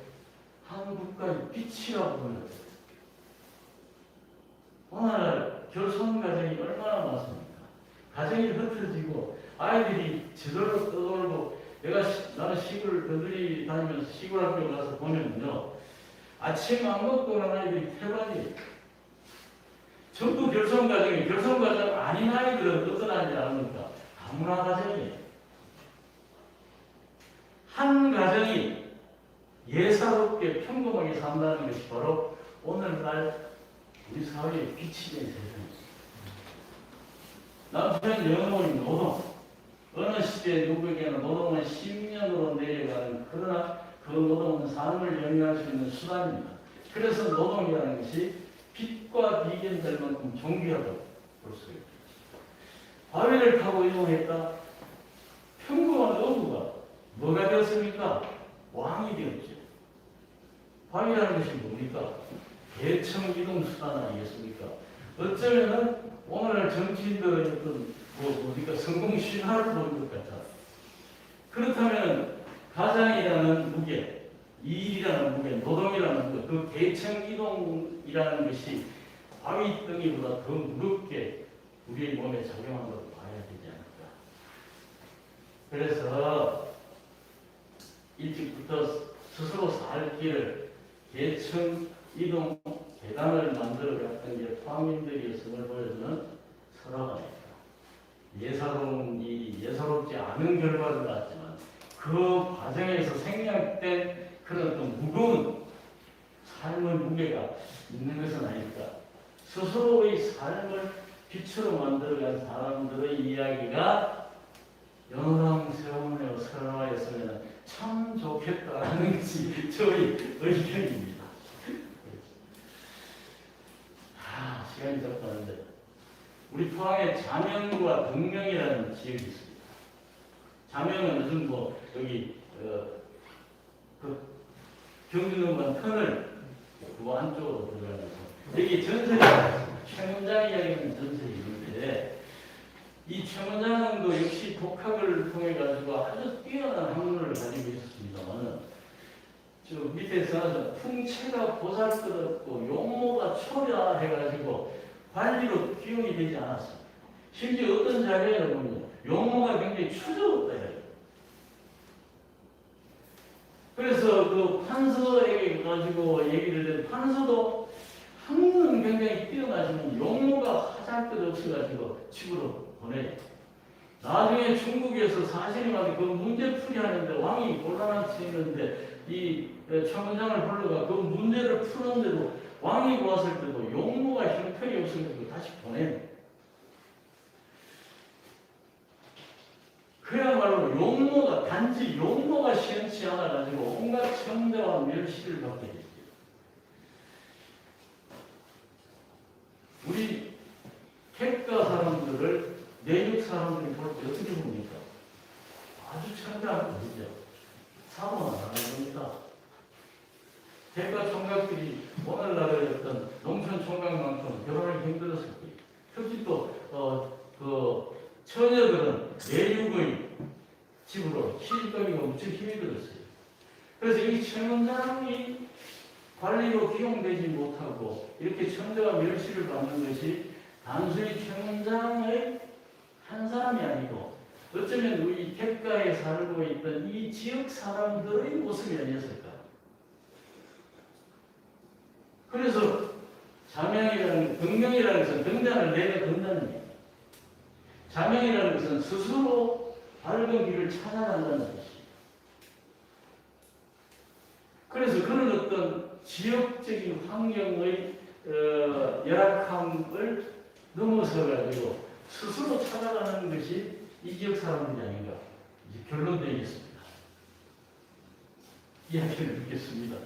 한 국가의 빛이라고 보는 오늘날 결손 가정이 얼마나 많습니까? 가정이 흩어지고 아이들이 제대로 떠돌고 나는 시골 들들이 다니면서 시골 학교 가서 보면요 아침 안 먹고 간 아이들이 태반이에요. 전부 결손 가정이 결손 가정 아닌 아이들은 어떤 아이들 아닙니까? 다문화 가정이에요. 한 가정이 예사롭게 평범하게 산다는 것이 바로 오늘날 우리 사회의 빛이 된 세상입니다. 남편 영혼의 노동, 어느 시대에 누구에게는 노동은 10년으로 내려가는 그러나 그 노동은 삶을 영위할 수 있는 수단입니다. 그래서 노동이라는 것이 빛과 비견될 만큼 존귀하다고 볼 수 있습니다. 바위를 타고 이동했다. 평범한 어부가 뭐가 되었습니까? 왕이 되었죠. 바위라는 것이 뭡니까? 대청 이동 수단 아니겠습니까? 어쩌면은 오늘날 정치인들의 어떤 뭡니까 성공 신화를 보는 것 같아. 그렇다면 가장이라는 무게, 일이라는 무게, 노동이라는 무게, 그 대청 이동이라는 것이 바위 덩이보다 더 무겁게 우리의 몸에 작용한 것을 봐야 되지 않을까. 그래서 일찍부터 스스로 살 길을 대청 이동 계단을 만들어 갔던 게 포항민들이었음을 보여주는 설화가입니다. 예사로운 일이 예사롭지 않은 결과를 낳았지만 그 과정에서 생략된 그런 어떤 무거운 삶의 무게가 있는 것은 아닐까. 스스로의 삶을 빛으로 만들어간 사람들의 이야기가 연호랑 세월의 설화였으면 참 좋겠다는 것이 저의 의견입니다. 시간이 적다는데 우리 포항에 자명과 등명이라는 지역이 있습니다. 자명은 무슨 여기 그 경주능만 터널 그 안쪽으로 들어가면서 여기 전설이 최문장 이야기는 전설이 있는데 이 최문장도 역시 독학을 통해 가지고 아주 뛰어난 학문을 가지고 있었습니다만 저 밑에서 풍채가 보살것없고 용모가 초라해가지고 관리로 기용이 되지 않았습니다. 심지어 어떤 자리에 보면 용모가 굉장히 추저었다 해요. 그래서 그 판서에게 가지고 얘기를 된 판서도 학문은 굉장히 뛰어나지만 용모가 하잘것 없어가지고 집으로 보내요. 나중에 중국에서 사신이 그 문제 풀이하는데 왕이 곤란한 처했는데 이 청원장을 불러가 그 문제를 푸는데도 왕이 보았을 때도 용모가 형편이 없으니까 다시 보내. 그야말로 용모가 단지 용모가 시원치 않아가지고 온갖 청대와 멸시를 받게 됐어요. 우리 객가 사람들을 내륙 사람들이 볼 때 어떻게 봅니까? 아주 청대한 분이죠. 사고는 안 하는 겁니다. 객가 총각들이 오늘날의 어떤 농촌 총각만큼 결혼하기 힘들었을 거예요. 특히 또 처녀들은 내륙의 집으로 시집가기가 무척 힘이 들었어요. 그래서 이 청원장이 관리로 기용되지 못하고 이렇게 청대와 멸시를 받는 것이 단순히 청원장의 한 사람이 아니고 어쩌면 우리 객가에 살고 있던 이 지역 사람들의 모습이 아니었을까. 그래서 등명이라는 것은 등잔을 내려 든다는 얘기예요. 자명이라는 것은 스스로 밝은 길을 찾아간다는 것이에요. 그래서 그런 어떤 지역적인 환경의 열악함을 넘어서 가지고 스스로 찾아가는 것이 이 지역 사람들이 아닌가 이제 결론되겠습니다. 이야기를 듣겠습니다.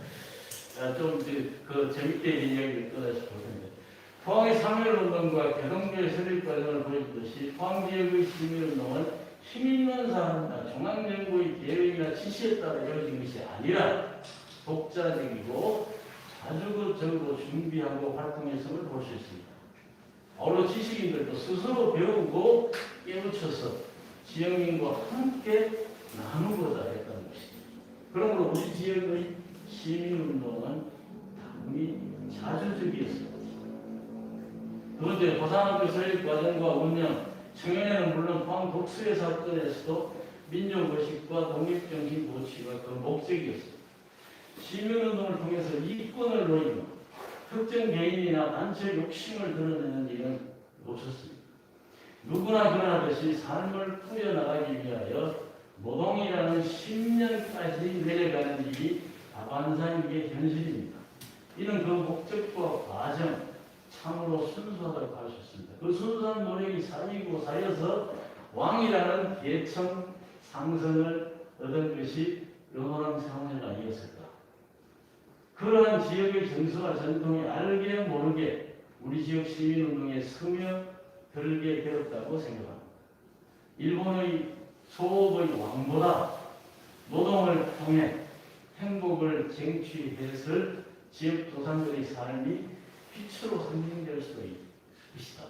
좀 재밌게 이야기를 꺼내서 보겠습니다. 포항의 3.1운동과 개동교의 설립 과정을 보여주듯이 포항 지역의 시민운동은 힘있는 사람이나 중앙정부의 계획이나 지시에 따라 이루어진 것이 아니라 독자적이고 자주적으로 준비하고 활동했음을 볼 수 있습니다. 아울러 지식인들도 스스로 배우고 깨우쳐서 지역민과 함께 나누고자 했다는 것입니다. 그러므로 우리 지역의 시민운동은 당연히 자주적이었습니다. 두 번째, 고산학교 설립 과정과 운영, 청년에는 물론 포항 독수의 사건에서도 민족의식과 독립정신 고취가 그 목적이었습니다. 시민운동을 통해서 이권을 노리며 특정 개인이나 단체 욕심을 드러내는 일은 없었습니다. 누구나 그러하듯이 삶을 꾸려나가기 위하여 노동이라는 10년까지 내려가는 일이 다반사인 게 현실입니다. 이는 그 목적과 과정, 참으로 순수하다고 할 수 있습니다. 그 순수한 노력이 쌓여서 왕이라는 계층 상승을 얻은 것이 영원한 세월이 아니었을까. 그러한 지역의 정서와 전통이 알게 모르게 우리 지역 시민운동에 스며들게 되었다고 생각합니다. 일본의 소업의 왕보다 노동을 통해 행복을 쟁취했을 지역 조상들의 삶이 빛으로 상징될 수 있을 것이다.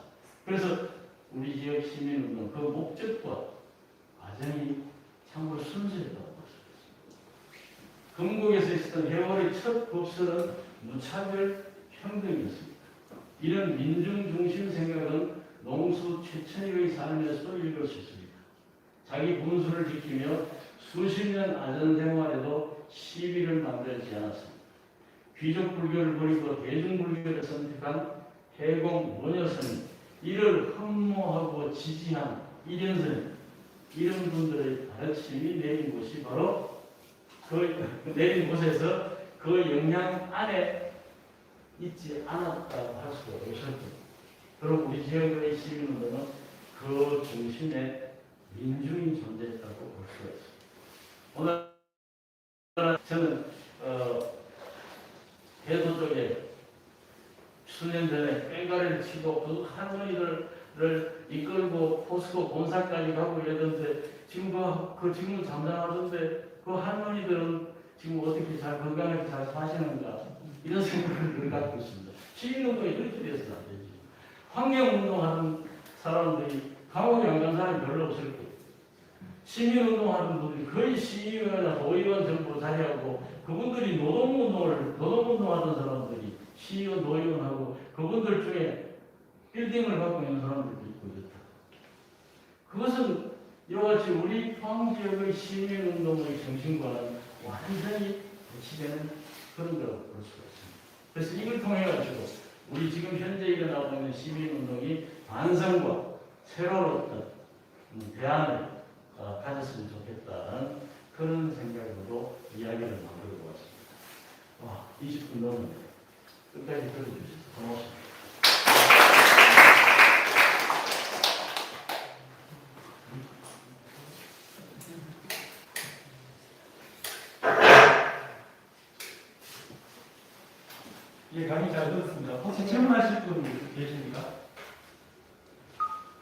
그래서 우리 지역 시민운동 그 목적과 과정이 참으로 순수했다고 볼 수 있습니다. 건국에서 있었던 해월의 첫 법설은 무차별 평등이었습니다. 이런 민중 중심 생각은 농수 최천익의 삶에서도 읽을 수 있습니다. 자기 분수를 지키며 수십 년 아전 생활에도 시비를 만들지 않았습니다. 귀족 불교를 버리고 대중 불교를 선택한 해공 원효스님, 이를 흠모하고 지지한 이련스님, 이런 분들의 가르침이 내린 곳이 바로 내린 곳에서 그 영향 안에 있지 않았다고 할 수가 없을 겁니다. 그리고 우리 지역의 시민들은 그 중심에 민중이 존재했다고 볼 수가 있습니다. 오늘 저는 대도 쪽에 수년 전에 뺑가리를 치고 그 할머니들을 이끌고 포스코 본사까지 가고 이러던데 지금은 잠잠하던데 그 할머니들은 지금 어떻게 잘 건강하게 잘 사시는가 이런 생각을 갖고 있습니다. 시민운동이 그렇게 돼서는 안 되지. 환경운동하는 사람들이 감옥에 안 간 사람이 별로 없을 거예요. 시민운동하는 분들이 거의 시의회나 도의원 정부로 자리하고 그분들이 노동운동하던 사람들이 시의원, 도의원하고 그분들 중에 빌딩을 갖고 있는 사람들도 있고 이렇다. 그것은 이와 같이 우리 포항 지역의 시민운동의 정신과는 완전히 배치되는 그런 거라고 볼 수가 있습니다. 그래서 이걸 통해가지고 우리 지금 현재 일어나고 있는 시민운동이 반성과 새로웠던 대안을 가졌으면 좋겠다는 그런 생각으로 이야기를 만들어 보았습니다. 와, 20분 넘었는데 끝까지 들어주셔서 고맙습니다. 예, 강의 잘 들었습니다. 혹시 질문하실 분 계십니까?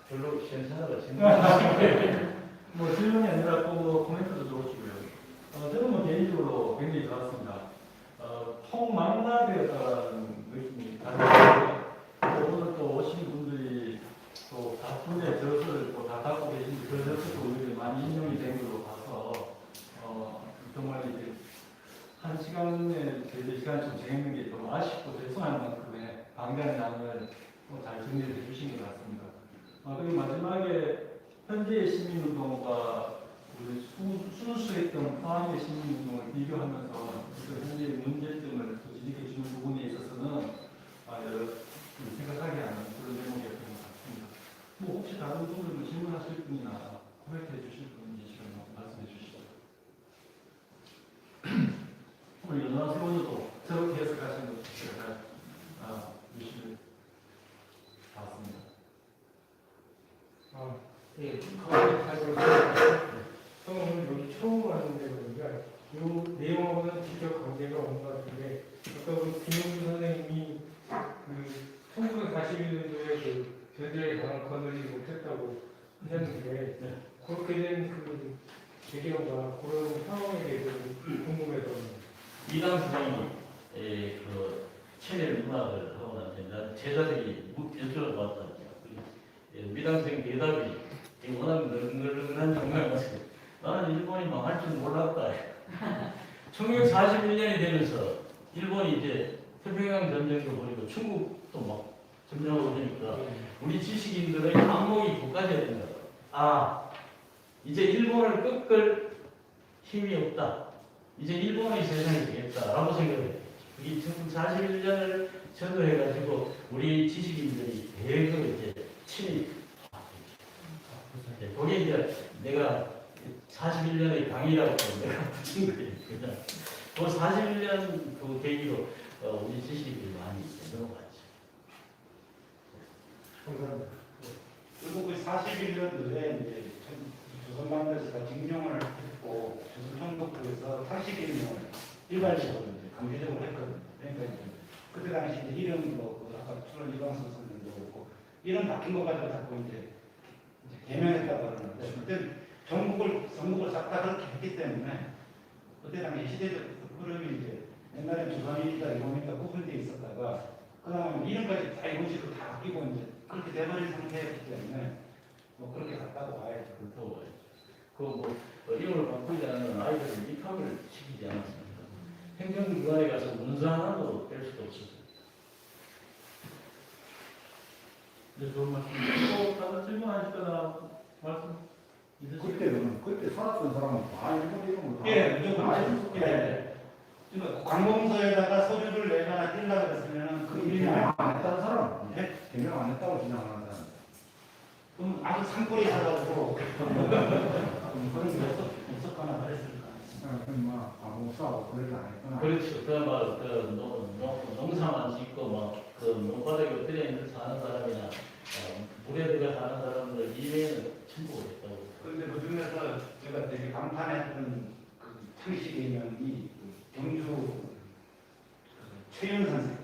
별로 괜찮아요. 질문. 뭐 질문이 아니라 또 코멘트도 좋으시고요. 저는 뭐 개인적으로 굉장히 좋았습니다. 통망라되었다는 느낌이 강했고요. 오늘 또 오신 분들이 또 작품의 저서를 또 다 갖고 계신데 그 저서도 우리 많이 인용이 된 걸로 봐서 정말 이제 한 시간에 저희 시간 좀 재밌는 게 좀 아쉽고 죄송한 만큼의 방대한 양을 잘 정리해 주신 것 같습니다. 그리고 마지막에 현재의 시민운동과 우리 순수했던 포항의 시민운동을 비교하면서 그 현재의 문제점을 지적해 주는 부분에 있어서는 여러 생각하게 하는 그런 내용이었던 것 같습니다. 뭐 혹시 다른 분들 질문하실 분이나 코멘트해 주실 분 계시면 말씀해 주시죠. 오늘 연화 세원도 저렇게 해석하시는 것 제가 유심히 봤습니다. 예, 거의 잘 들었습니다. 저는 오늘 여기 처음 왔는데 보니까 이 내용하고는 직접 관계가 없는 것 같은데 아까 우리 김용주 선생님이 그 1941년도에 그 저들의 강을 거느리지 못했다고 하셨는데 그렇게 된 그 배경과 그런 상황에 대해서 궁금해서 이당 수장이 그 체낼 문학을 하고 나서 난 제자들이 여쭤봐 봤거든요. 미당 수장 대답이 워낙 능글능글한 정말이었어요. 나는 일본이 망할 줄 몰랐다. 1941년이 되면서 일본이 이제 태평양 전쟁도 벌이고 중국도 막 점령하고 그러니까 우리 지식인들의 안목이 고가져야 된다. 이제 일본을 꺾을 힘이 없다. 이제 일본의 세상이 되겠다라고 생각해요. 이 1941년을 전후해가지고 우리 지식인들이 대거 이제 침입. 그게 이제 내가 41년의 강의라고 내가 붙인 거예요. 그냥 그 41년 그 계기로 우리 지식인들이 많이 넘어갔죠. 감사합니다. 그리고 그 41년도에 이제 조선반도에서 징용을 했고 조선총독부에서 상식임용을 일괄적으로 이제 강제적으로 했거든요. 그러니까 이제 그때 당시 이제 이름도 아까 출연 이광수 선생님도 그렇고 이름 바뀐 거 가지고 자꾸 이제 개명했다고 하는데 그때 전국을 싹 다 그렇게 했기 때문에 그때 당시 시대적 흐름이 이제 옛날에 조선인이다 일본이다 구분되어 있었다가 그 다음에 이름까지 다 이것이 다 바뀌고 이제 그렇게 돼버린 상태였기 때문에 뭐 그렇게 갔다고 봐야죠. 그렇다고 봐야죠. 그뭐 이름을 바꾸지 않으면 아이들을 입학을 시키지 않았습니다. 행정기관에 가서 문서 하나도 뗄 수도 없었어요. 네, 좋은 말씀입니다. 또 다른 질문하시거나 말씀 있으시죠? 그때 살았던 사람은 다 일본 이름으로 다 예, 무조건 알고 예. 그러니까 관공서에다가 서류를 내거나 띄려고 했으면 그 이름이 안 했다는 사람, 개명 안 했다고 주장하는 사람. 그럼 아주 산골에 살아가지고 그런 게 없었거나 그랬을까. 못 싸고 그러지 않았구나. 그렇죠. 그 농사만 짓고 막그 농바닥에 들여 있는 사는 사람이나 물에 들어 사는 사람들 이외에는 전부 했다고. 그런데 그 중에서 제가 되게 감탄했던 그 창씨 개명이 그 경주 최윤 선생.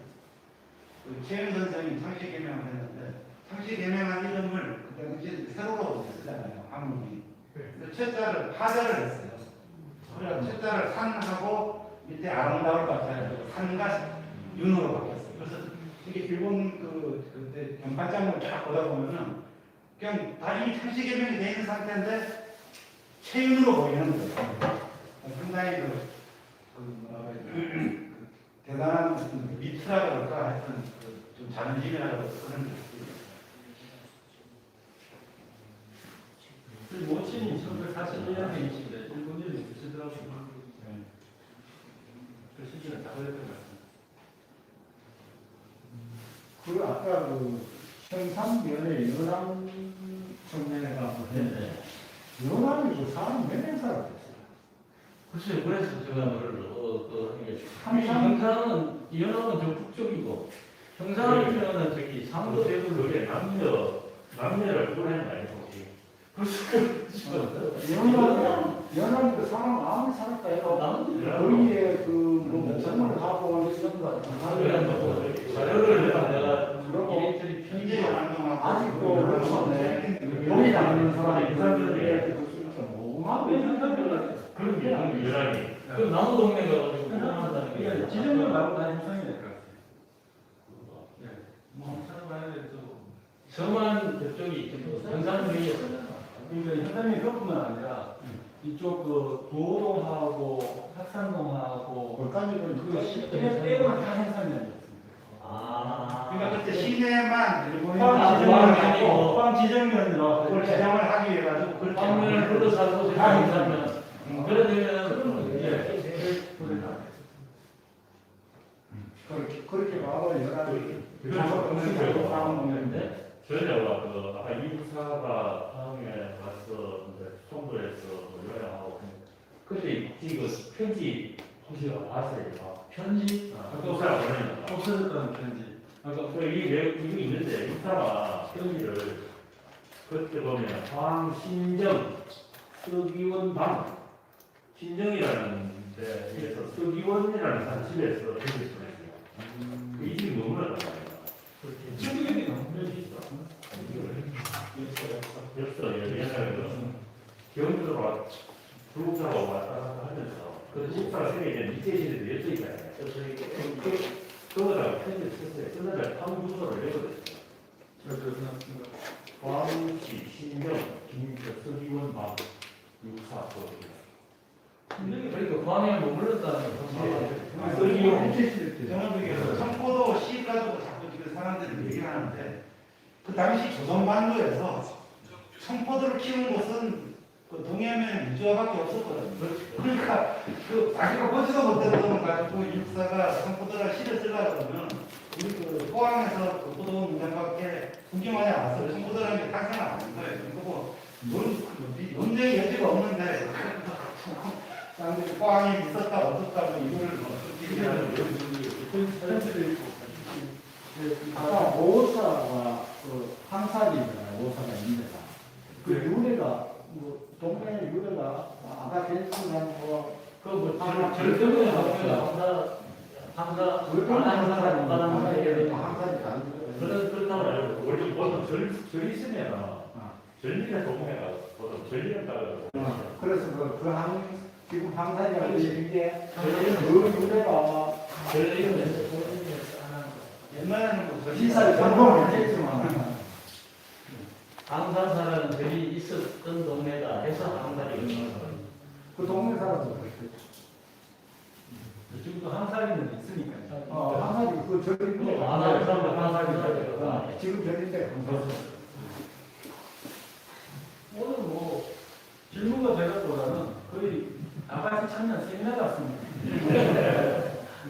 그 최윤 선생이 창씨 개명을 했는데 창씨 개명한 이름을 그때 당시 세로로 쓰잖아요. 한문이. 근데 최자를 하자를 했어요. 그래서 최자를 산하고 밑에 아름다울 것 같아요. 산과 윤으로 바뀌었어요. 그래서 이게 일본 그때 경판장을 쫙 보다 보면은 그냥 다 이미 창씨 개명이 돼 있는 상태인데 최윤으로 보이는 거예요. 상당히 대단한 무슨 미트라 그럴까 하여튼 좀 자존심이라 그런 게 그 모친이 1941년생이신데 일본 이름이 쓰시더라고요. 그 시기는 다 그랬던 것 같습니다. 그 아까 그 청산면에 연암 청년회가 네. 연합이 그 사람 몇명 살았어요? 글쎄요, 그래서 제가 그걸 항상- 형사는 연합은 적극적이고 형사는 저기 상도 대부분 그게 남녀를 구분하는 거 아니고 연합이 그 사람 아무리 살았다 해도 거기에 그뭐 전문을 하고 자료를 내가 그러고 이리저리 편집을 편집을 안동하고 아직도 그렇네. 용이 남는 사람이 그 사람들이 너무하고 그런 게 연합이 그 나무 동네 가가지고 구분한다는 게 그러니까 지정령 말고 다 형성이 될 것 같아요. 뭐 찾아봐야 돼. 서만 저쪽이 형사능력이었어요. 그러니까 현장이 그것뿐만 아니라 이쪽 그 도동하고 학산동하고 거기까지는 그 빼고는 다 형성이 그러니까 그때 시내만 포항 지정면으로 그걸 지정을 하기 위해 가지고 그렇게 방면을 둘러싸고 살면 그러면 그렇게 봐도 연합이 그런데 저희가 그 아까 이부사가 다음에 와서 송도에서 요양하고 그때 이거 편지 혹시 봤어요? 편지? 이부사가 보내니까 없어졌다는 편지. 아까 이거 있는데 이부사가 편지를 그때 보면 황신정 서기원 방 신정이라는 데에서 서기원이라는 단집에서 편지를 보냈어요. 그 이름이 너무나 달라요. 친구들이 너무 편지 있어. 옛날에 경주로 불국사가 왔다 갔다 하면서 그 국사 세계에 밑에 시대도 엿져 있잖아요. 그거다가 편지를 썼어요. 그날에 탐구서를 내거든요. 광시, 신정, 김저, 서기원, 박, 육사, 그러니까 광야에 머물렀다는 거. 서기원, 정원중에서 청포도 시 가지고 자꾸 지금 사람들이 얘기를 하는데 그 당시 조선반도에서 청포도를 키우는 곳은 그 동해면 유주와밖에 없었거든요. 그러니까 그 자기가 보지도 못했던 걸 가지고 육사가 청포도를 시를 쓰려고 그러면 우리 그 포항에서 그 포도 농장밖에 풍경만이 나왔어요. 청포도라는 게 탄생을 안 한 거예요. 그리고 뭐 논쟁의 여지가 없는데 사람들이 포항이 있었다 없었다 뭐 이거를 어떻게 얘기하는 편지를 읽고. 아까 모사가 그 항산이잖아요. 모사가 있는 데가. 그 유래가 뭐 동네 유래가 아까 괜찮은 그뭐 절대로 항사 항산이 얘기를 항산이 다른 그렇다고 알고 원래 보통 절 있으면 전리가 동해가 보통 전리를 따라가고 그래서 지금 항산이라고 이게 그 유래가 전리는 옛날에는 뭐 시사를 전공을 했지만 항산사라는 절이 있었던 동네다 해서 항산이 그 동네 사람들 지금도 항사리는 있으니까요. 항산이 그 절인데 항산이 지금 절인데 오늘 뭐 질문과 대답보다는 거의 아바지 청년 세미나 같습니다.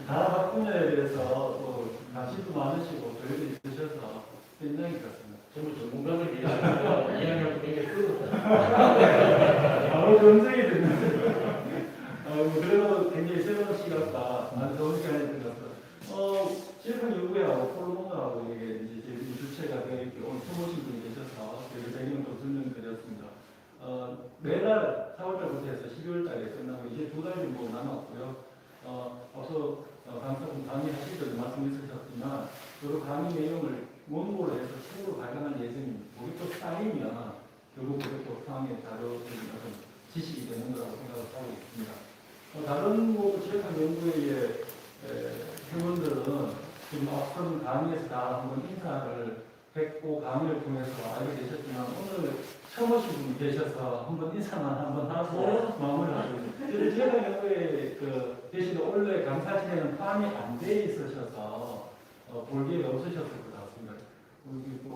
나라 분야에 대해서 또 관심도 많으시고 저희도 있으셔서 굉장히 그렇습니다. 전부 전문가들 이야기하고 굉장히 끌었다. 바로 검색이 됐는데 그래도 굉장히 새로운 시각과 아주 좋은 시간이 된 것 같아요. 실패 연구회하고 폴로몬하고 이게 이제 저희 주체가 되어 있고 오늘 초보신 분이 계셔서 저희 배경도 설명드렸습니다. 매달 4월달부터 해서 12월달에 끝나고 이제 2달 정도 남았고요. 앞서 강사분 강의하실 때도 말씀 있으셨지만 여러 강의 내용을 원고로 해서 책으로 발간할 예정입니다. 거기 또 쌓이면 결국 그것도 포항에 다뤄지는 어떤 지식이 되는 거라고 생각을 하고 있습니다. 다른 지역학 연구회의 회원들은 지금 앞선 강의에서 다 한번 인사를 했고 강의를 통해서 알게 되셨지만 오늘 처음 오신 분이 계셔서 한번 인사만 한번 하고 마무리를 하고 있습니다. 지역학 연구회 대신에 원래 강사 진행은 포함이 안 돼 있으셔서 볼 기회가 없으셨을 것 같습니다. 우리 또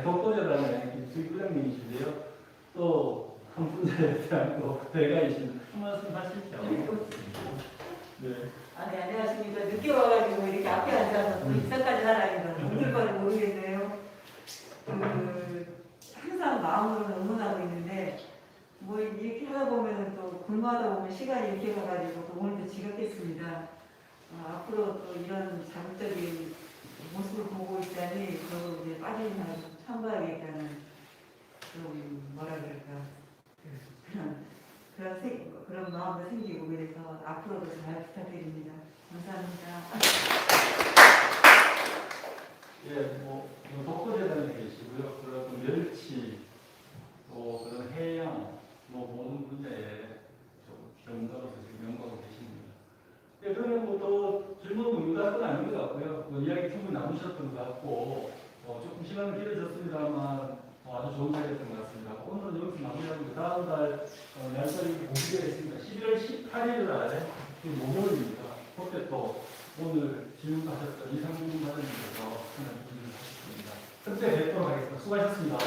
독도재단의 김수희 부장님이신데요. 또 한 분에 대한 대가이신 한 말씀 하시죠. 네. 아니 안녕하십니까. 늦게 와가지고 이렇게 앞에 앉아서 또 입사까지 하라니까 힘들 거는 모르겠네요. 항상 마음으로는 응원하고 있는데 뭐 이렇게 하다 보면은 또 근무하다 보면 시간이 이렇게 가가지고 또 오늘도 지각했습니다. 앞으로 또 이런 자극적인 모습을 보고 있다니 그 이제 빠지지 말고 참가하겠다는 좀 뭐라 그럴까 그런 마음도 생기고 그래서 앞으로도 잘 부탁드립니다. 감사합니다. 예, 뭐 독도재단에 계시고요. 그리고 멸치, 또 그런 해양, 뭐 모든 분야에 좀 전문가로서 지금 연구하고 계십니다. 예, 그러면 뭐또 질문은 유다할 건 아닌 것 같고요. 뭐 이야기 충분히 나누셨던 것 같고, 조금 시간은 길어졌습니다만 아주 좋은 자리였던 것 같습니다. 오늘은 여기서 마무리하고 다음 달 날짜를 공개가 있습니다. 11월 18일 날 목요일입니다. 그때 또 오늘 질문하셨던 이상준 과장님께서 하는 질문을 하셨습니다. 그때 뵙도록 하겠습니다. 수고하셨습니다.